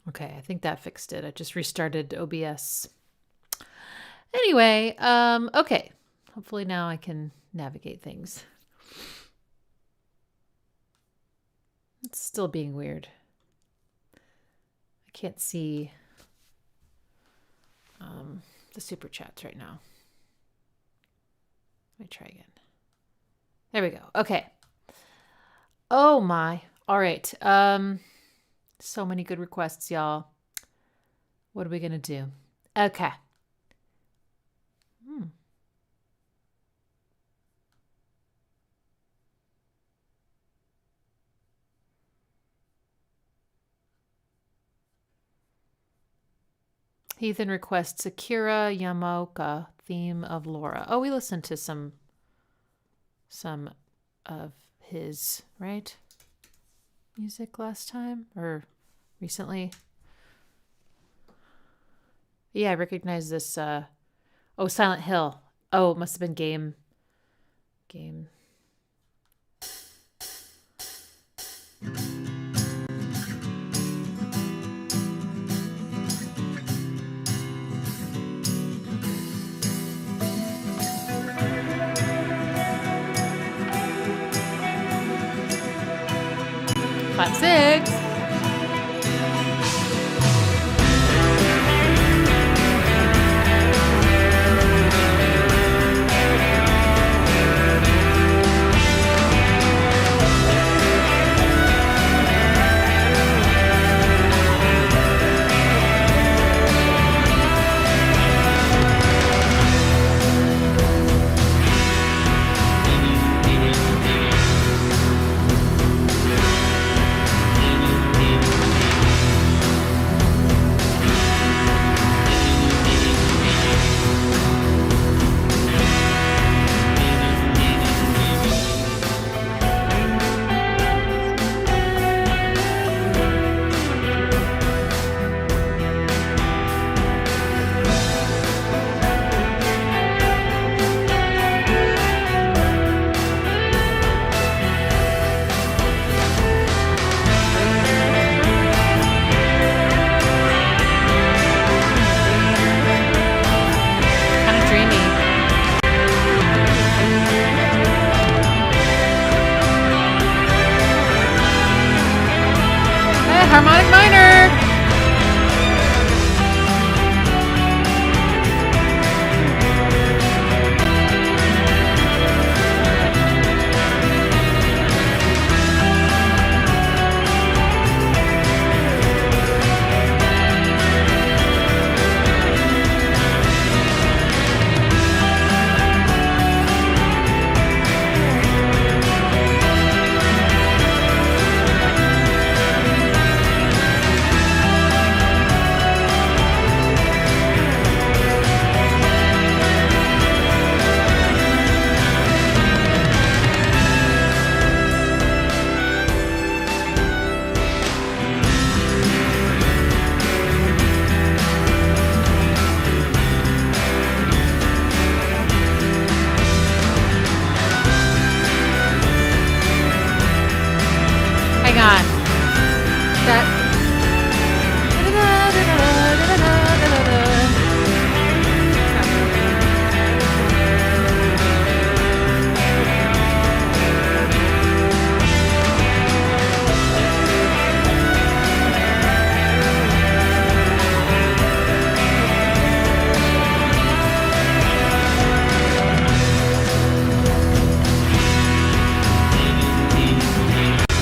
Okay, I think that fixed it. I just restarted OBS. Anyway, okay. Hopefully now I can navigate things. It's still being weird. I can't see the super chats right now. Let me try again. There we go. Okay. Oh my. All right. So many good requests, y'all. What are we going to do? Okay. Heathen requests Akira Yamaoka, theme of Laura. Oh, we listened to some of his, right? Music last time or recently. Yeah, I recognize this. Silent Hill. Oh, it must have been game. 5, 6.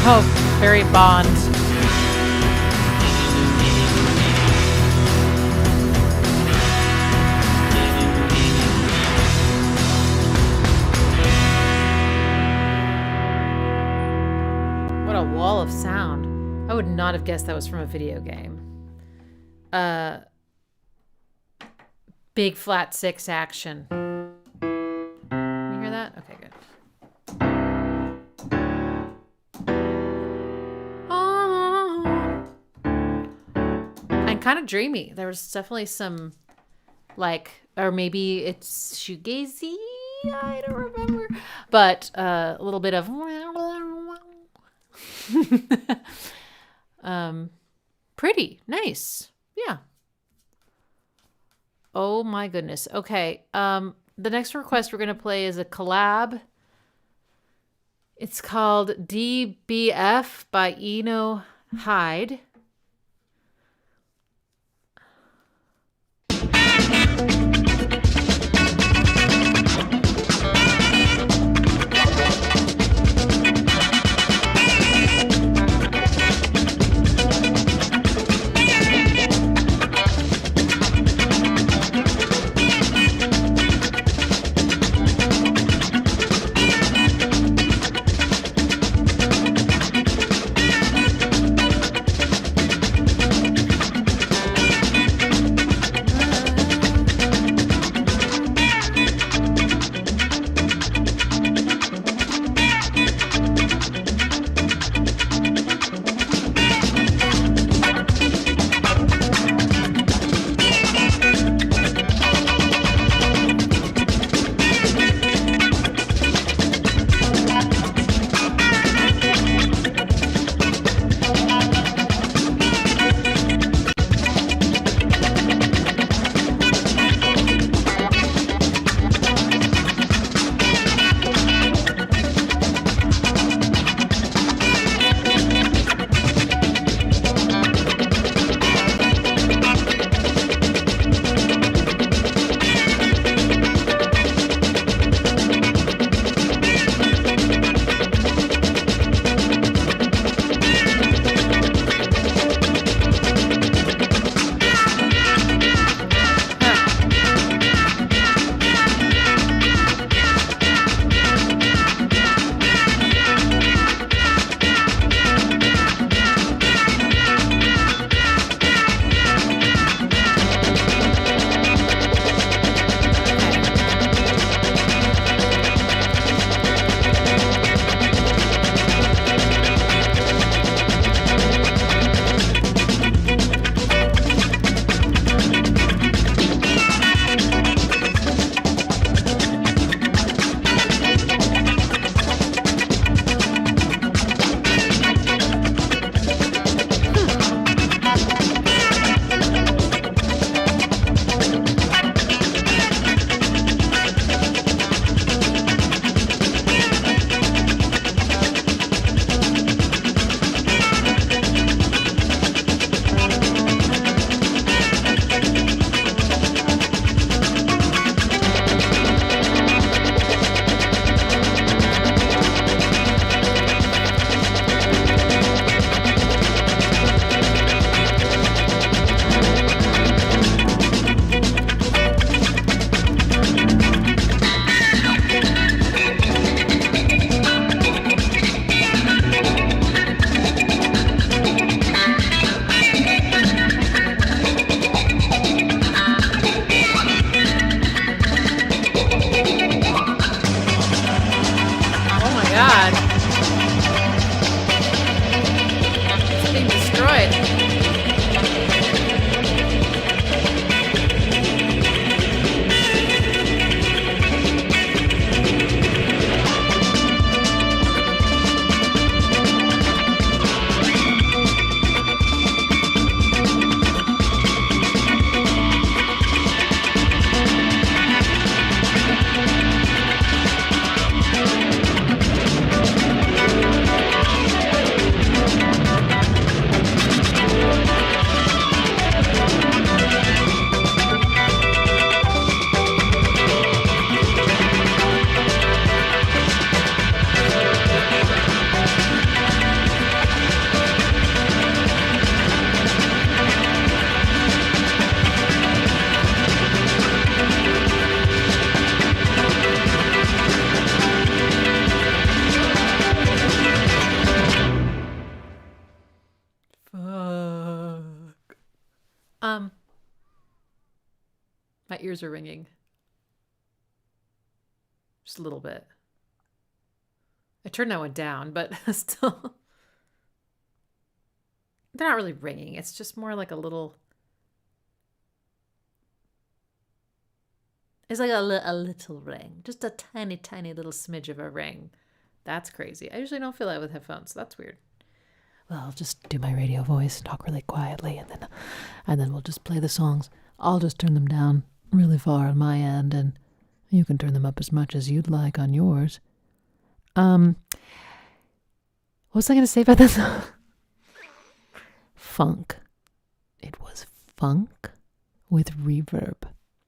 Oh, very Bond. What a wall of sound. I would not have guessed that was from a video game. Big flat 6 action. You hear that? Okay, good. And kind of dreamy. There was definitely some, like, or maybe it's shoegazy. I don't remember. But a little bit of pretty nice. Yeah. Oh my goodness. Okay. The next request we're going to play is a collab. It's called DBF by Eno Hyde. ears are ringing. Just a little bit. I turned that one down, but still. They're not really ringing. It's just more like a little. It's like a little ring. Just a tiny, tiny little smidge of a ring. That's crazy. I usually don't feel that with headphones. So that's weird. Well, I'll just do my radio voice and talk really quietly, and then we'll just play the songs. I'll just turn them down really far on my end, and you can turn them up as much as you'd like on yours. What was I going to say about this? Funk. It was funk with reverb.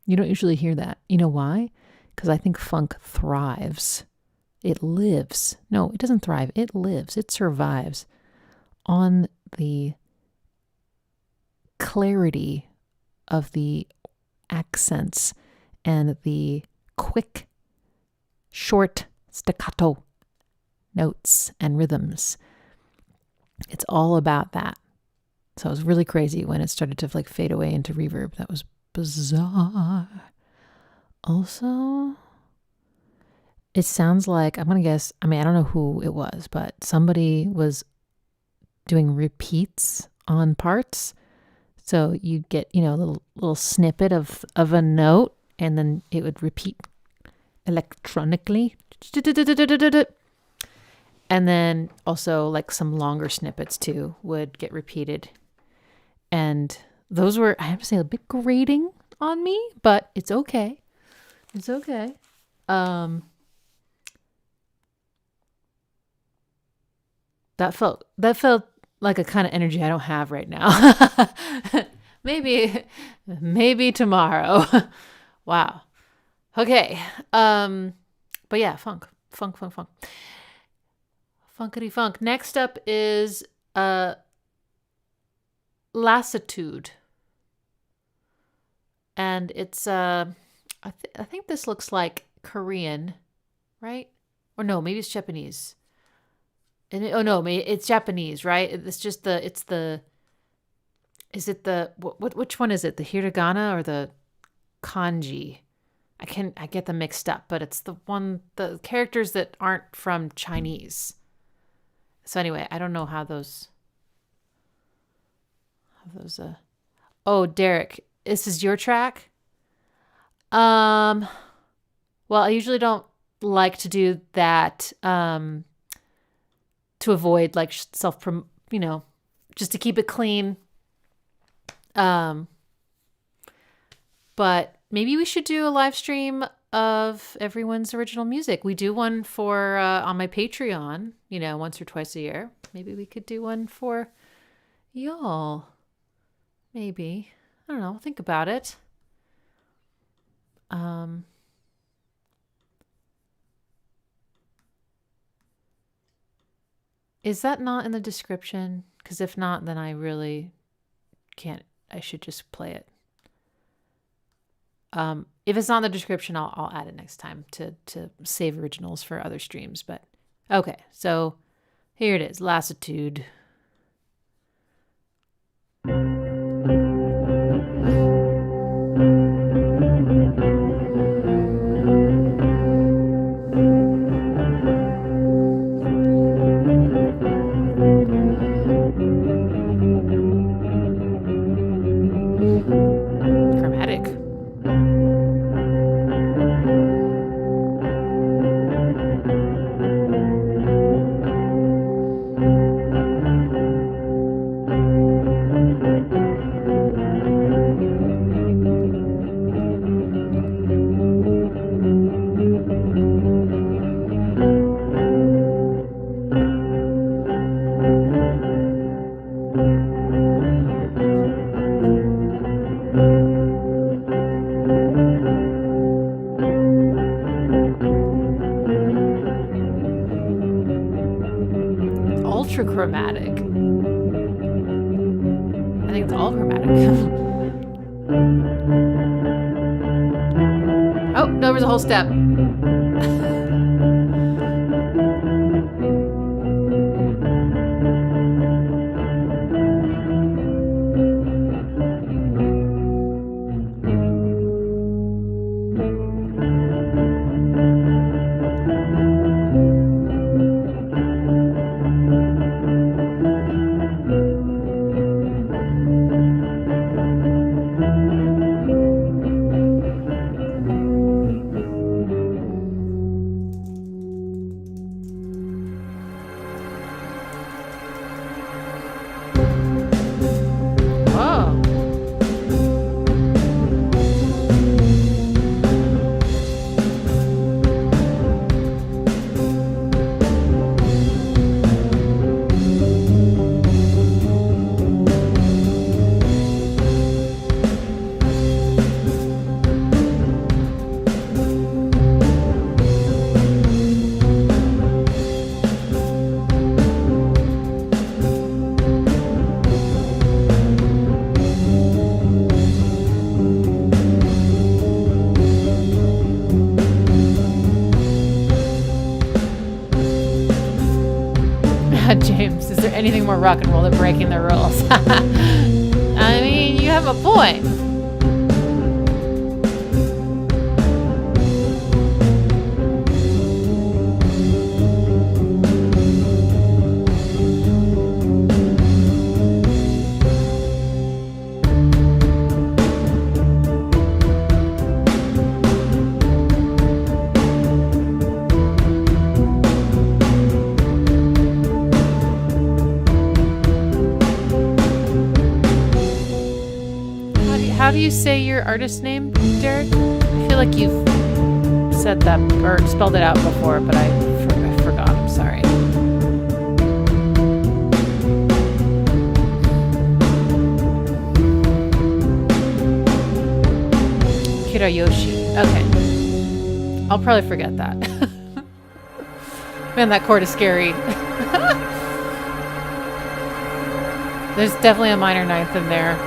You don't usually hear that. You know why? Because I think funk thrives. It lives. No, it doesn't thrive. It lives. It survives on the clarity of the accents and the quick, short, staccato notes and rhythms. It's all about that. So it was really crazy when it started to like fade away into reverb. That was bizarre. Also, it sounds like, I'm going to guess, I don't know who it was, but somebody was doing repeats on parts. So you'd get, a little snippet of a note, and then it would repeat electronically. And then also like some longer snippets too would get repeated. And those were, I have to say, a bit grating on me, but it's okay. It's okay. That felt like a kind of energy I don't have right now. Maybe tomorrow. Wow. Okay. But yeah, funk. Funkity funk. Next up is Lassitude. And it's I think this looks like Korean, right? Or no, maybe it's Japanese. It's Japanese, right? Is it the which one is it? The hiragana or the kanji? I get them mixed up, but it's the characters that aren't from Chinese. So anyway, I don't know how those oh, Derek, this is your track? Well, I usually don't like to do that to avoid like just to keep it clean. But maybe we should do a live stream of everyone's original music. We do one for on my Patreon, once or twice a year. Maybe we could do one for y'all. Maybe. I don't know. Think about it. Is that not in the description? Because if not, then I really can't. I should just play it. If it's not in the description, I'll add it next time to save originals for other streams. But okay, so here it is, Lassitude. Chromatic. I think it's all chromatic. Oh, no, there's a whole step. games. Is there anything more rock and roll than breaking the rules? I mean, you have a point. How do you say your artist name, Derek? I feel like you've said that or spelled it out before, but I forgot. I'm sorry. Kirayoshi. Okay. I'll probably forget that. Man, that chord is scary. There's definitely a minor ninth in there.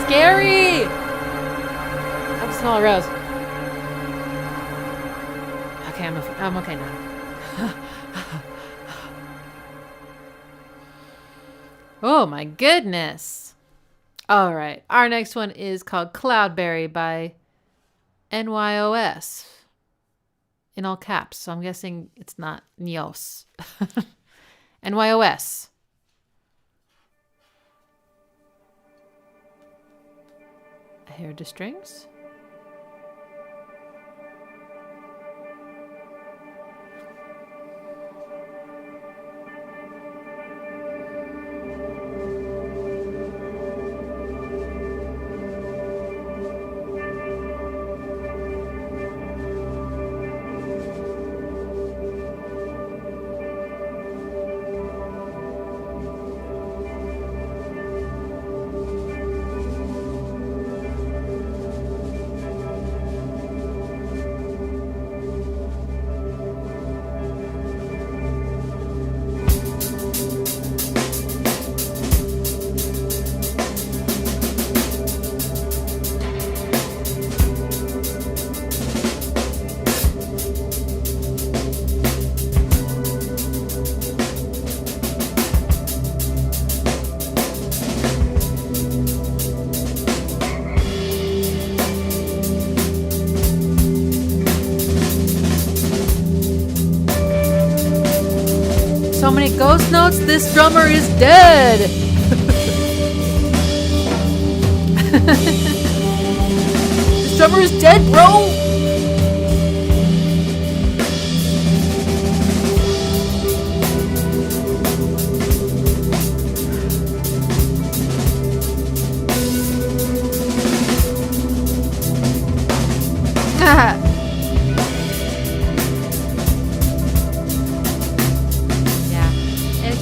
Scary! I can smell a rose. Okay, I'm okay now. Oh my goodness. All right. Our next one is called Cloudberry by NYOS. In all caps. So I'm guessing it's not NYOS. NYOS. Hair to strings. So many ghost notes, this drummer is dead! This drummer is dead, bro!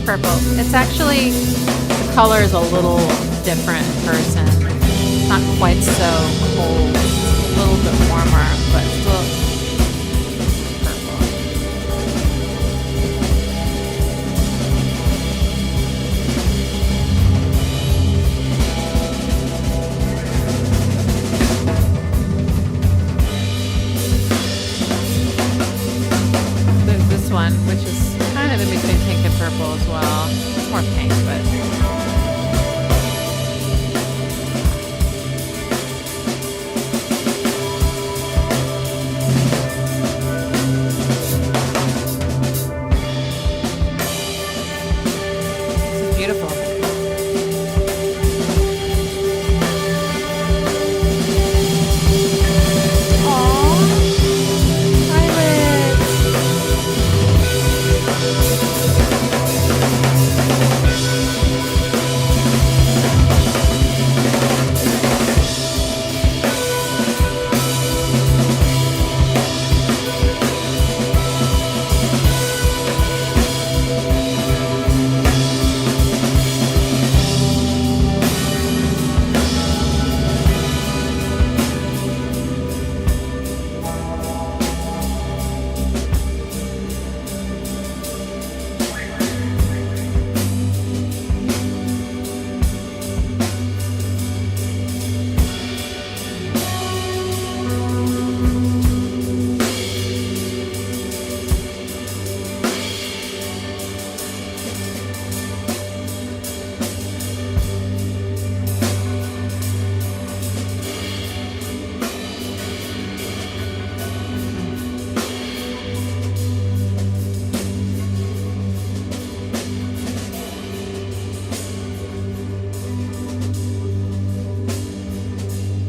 Purple. It's actually, the color is a little different in person. It's not quite so cold. It's a little bit warmer, but still purple. There's this one, which is kind of in between pink and purple as well. It's more pink, but... This is beautiful.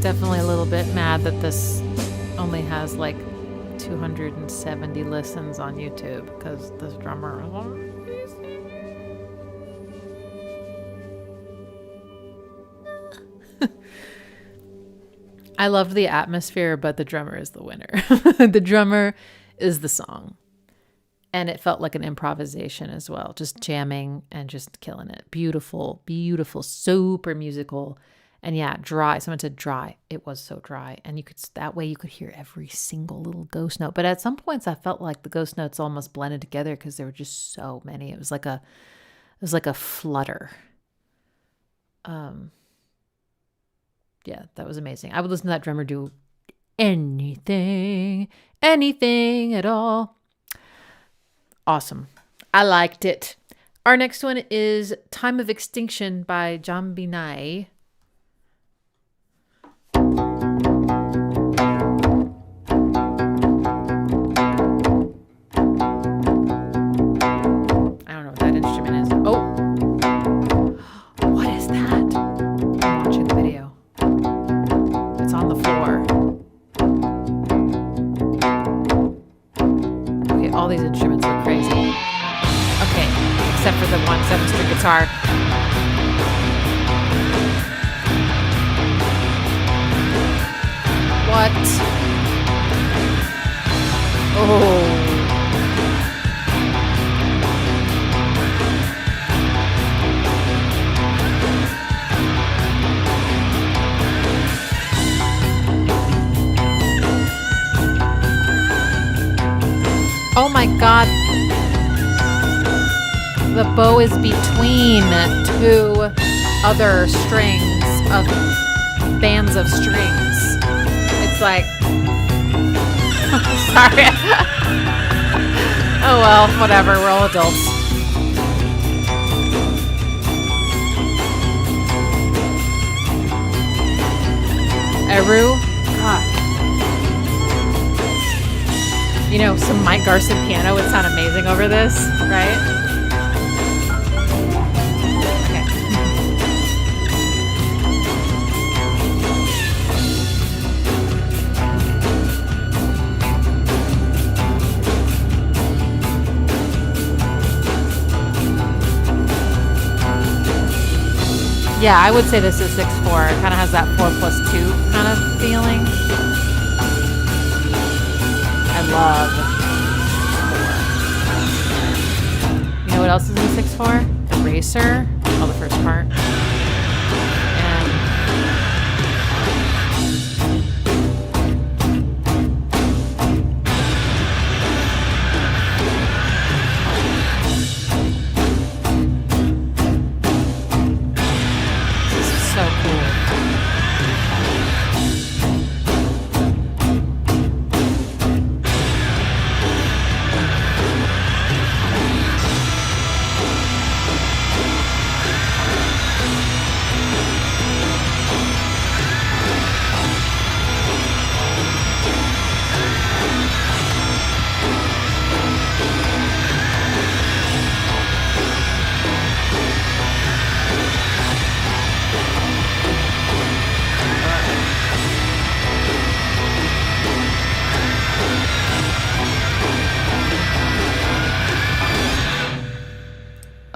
definitely a little bit mad that this only has like 270 listens on YouTube because this drummer is amazing. I loved the atmosphere, but the drummer is the winner. The drummer is the song. And it felt like an improvisation as well, just jamming and just killing it. Beautiful, beautiful, super musical. And yeah, dry. Someone said dry. It was so dry. And that way you could hear every single little ghost note. But at some points I felt like the ghost notes almost blended together because there were just so many. It was like a flutter. Yeah, that was amazing. I would listen to that drummer do anything at all. Awesome. I liked it. Our next one is Time of Extinction by Jambinai. I don't know what that instrument is. Oh, what is that? I'm watching the video. It's on the floor. Okay, all these instruments are crazy. Okay, except for the 1 7-string guitar. What? Oh. Oh my God. The bow is between 2 other strings of bands of strings. It's like, sorry. Oh well, whatever. We're all adults. Eru? God. You know, some Mike Garson piano would sound amazing over this, right? Okay. Yeah, I would say this is 6/4. It kind of has that 4+2 kind of feeling. I love 4. You know what else is in 6/4? Eraser. Oh, the first part.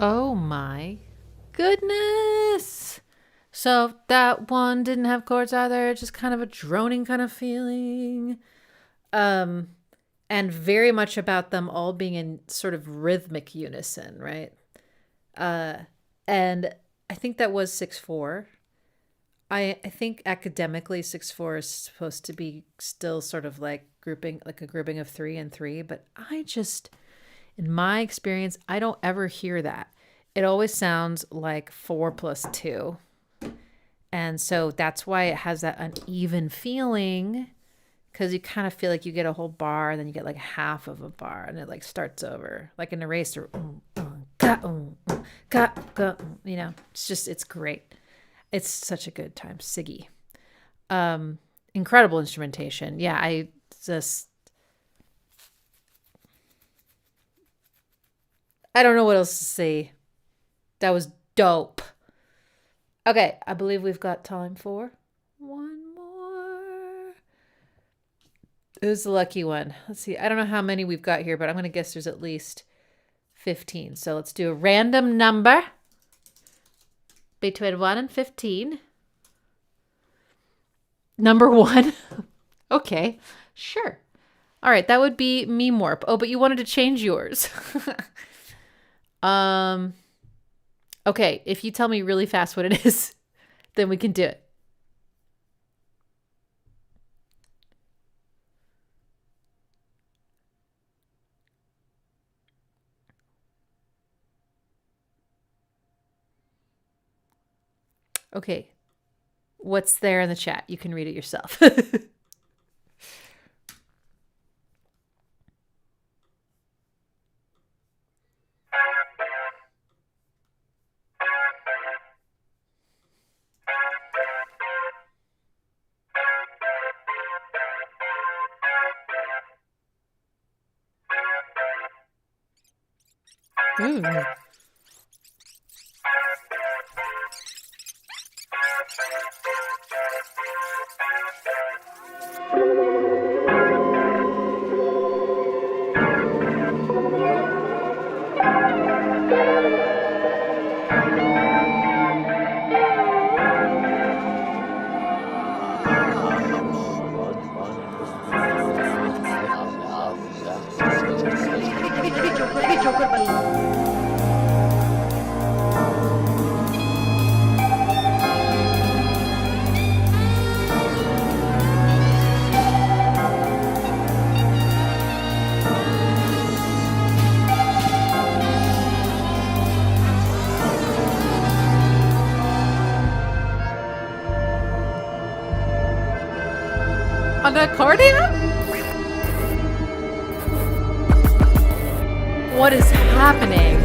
Oh my goodness. So that one didn't have chords either, just kind of a droning kind of feeling. And very much about them all being in sort of rhythmic unison, right? And I think that was 6/4. I think academically 6/4 is supposed to be still sort of like a grouping of 3 and 3, but I just, in my experience, I don't ever hear that. It always sounds like 4+2. And so that's why it has that uneven feeling, because you kind of feel like you get a whole bar and then you get like half of a bar and it like starts over like an eraser. You know, it's great. It's such a good time. Siggy. Incredible instrumentation. Yeah, I don't know what else to say. That was dope. Okay, I believe we've got time for one more. Who's the lucky one? Let's see. I don't know how many we've got here, but I'm going to guess there's at least 15. So let's do a random number between 1 and 15. Number 1. Okay, sure. All right, that would be me Morp. Oh, but you wanted to change yours. Okay, if you tell me really fast what it is, then we can do it. Okay. What's there in the chat? You can read it yourself. Ooh. On the accordion? What is happening?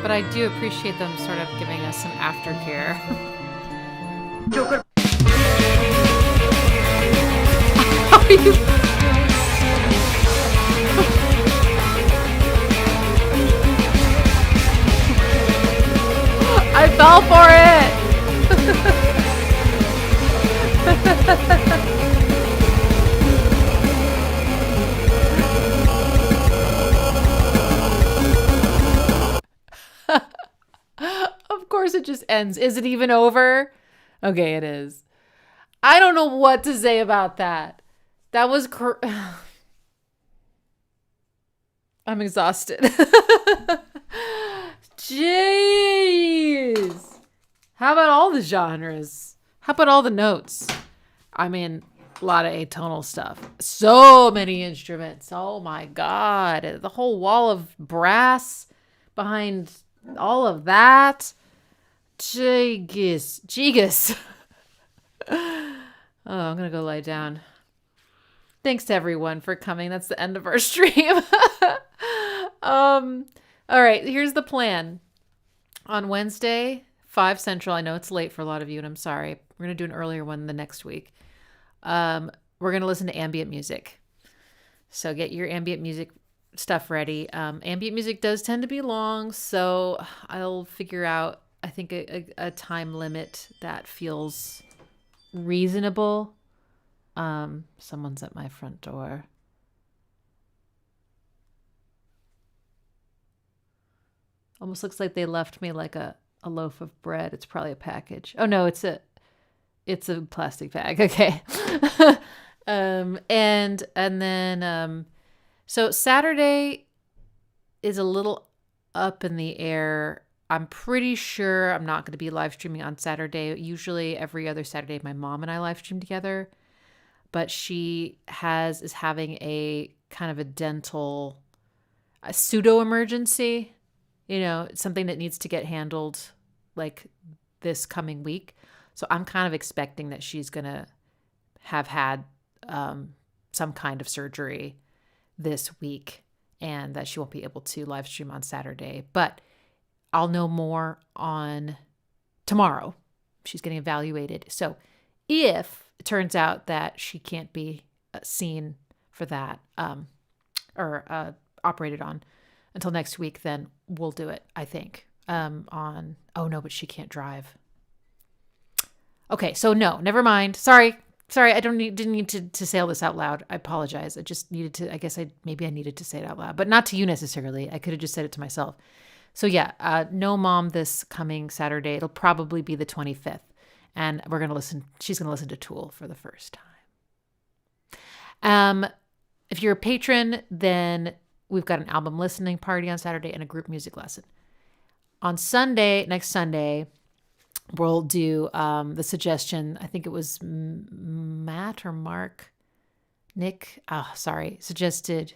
But I do appreciate them sort of giving us some aftercare. Joker. How are you? I fell for it. Of course it just ends. Is it even over? Okay, it is. I don't know what to say about that. That was I'm exhausted. Jeez. How about all the genres? How about all the notes? I mean, a lot of atonal stuff. So many instruments. Oh my God. The whole wall of brass behind all of that. Jegus. Oh, I'm going to go lie down. Thanks to everyone for coming. That's the end of our stream. All right, here's the plan. On Wednesday, 5 Central, I know it's late for a lot of you, and I'm sorry. We're going to do an earlier one the next week. We're going to listen to ambient music. So get your ambient music stuff ready. Ambient music does tend to be long, so I'll figure out, I think, a time limit that feels reasonable. Someone's at my front door. Almost looks like they left me like a loaf of bread. It's probably a package. Oh no, it's a plastic bag. Okay. And then so Saturday is a little up in the air. I'm pretty sure I'm not going to be live streaming on Saturday. Usually every other Saturday my mom and I live stream together, but she is having a kind of a pseudo emergency. You know, something that needs to get handled like this coming week. So I'm kind of expecting that she's going to have had some kind of surgery this week and that she won't be able to live stream on Saturday. But I'll know more on tomorrow. She's getting evaluated. So if it turns out that she can't be seen for that or operated on until next week, then we'll do it, I think. But she can't drive. Okay, so no, never mind. Sorry, I didn't need to say all this out loud. I apologize. I just needed to, I needed to say it out loud, but not to you necessarily. I could have just said it to myself. So yeah, no mom this coming Saturday. It'll probably be the 25th. And she's going to listen to Tool for the first time. If you're a patron, then we've got an album listening party on Saturday and a group music lesson. On next Sunday, we'll do the suggestion. I think it was Matt or Mark. Nick. Suggested.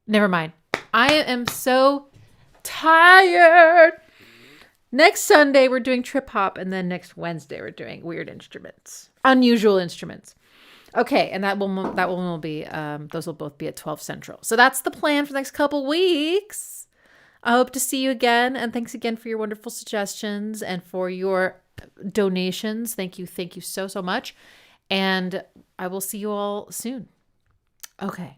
Never mind. I am so tired. Next Sunday, we're doing trip hop. And then next Wednesday, we're doing weird instruments. Unusual instruments. Okay, and that one will be, those will both be at 12 Central. So that's the plan for the next couple weeks. I hope to see you again, and thanks again for your wonderful suggestions and for your donations. Thank you so much, and I will see you all soon. Okay.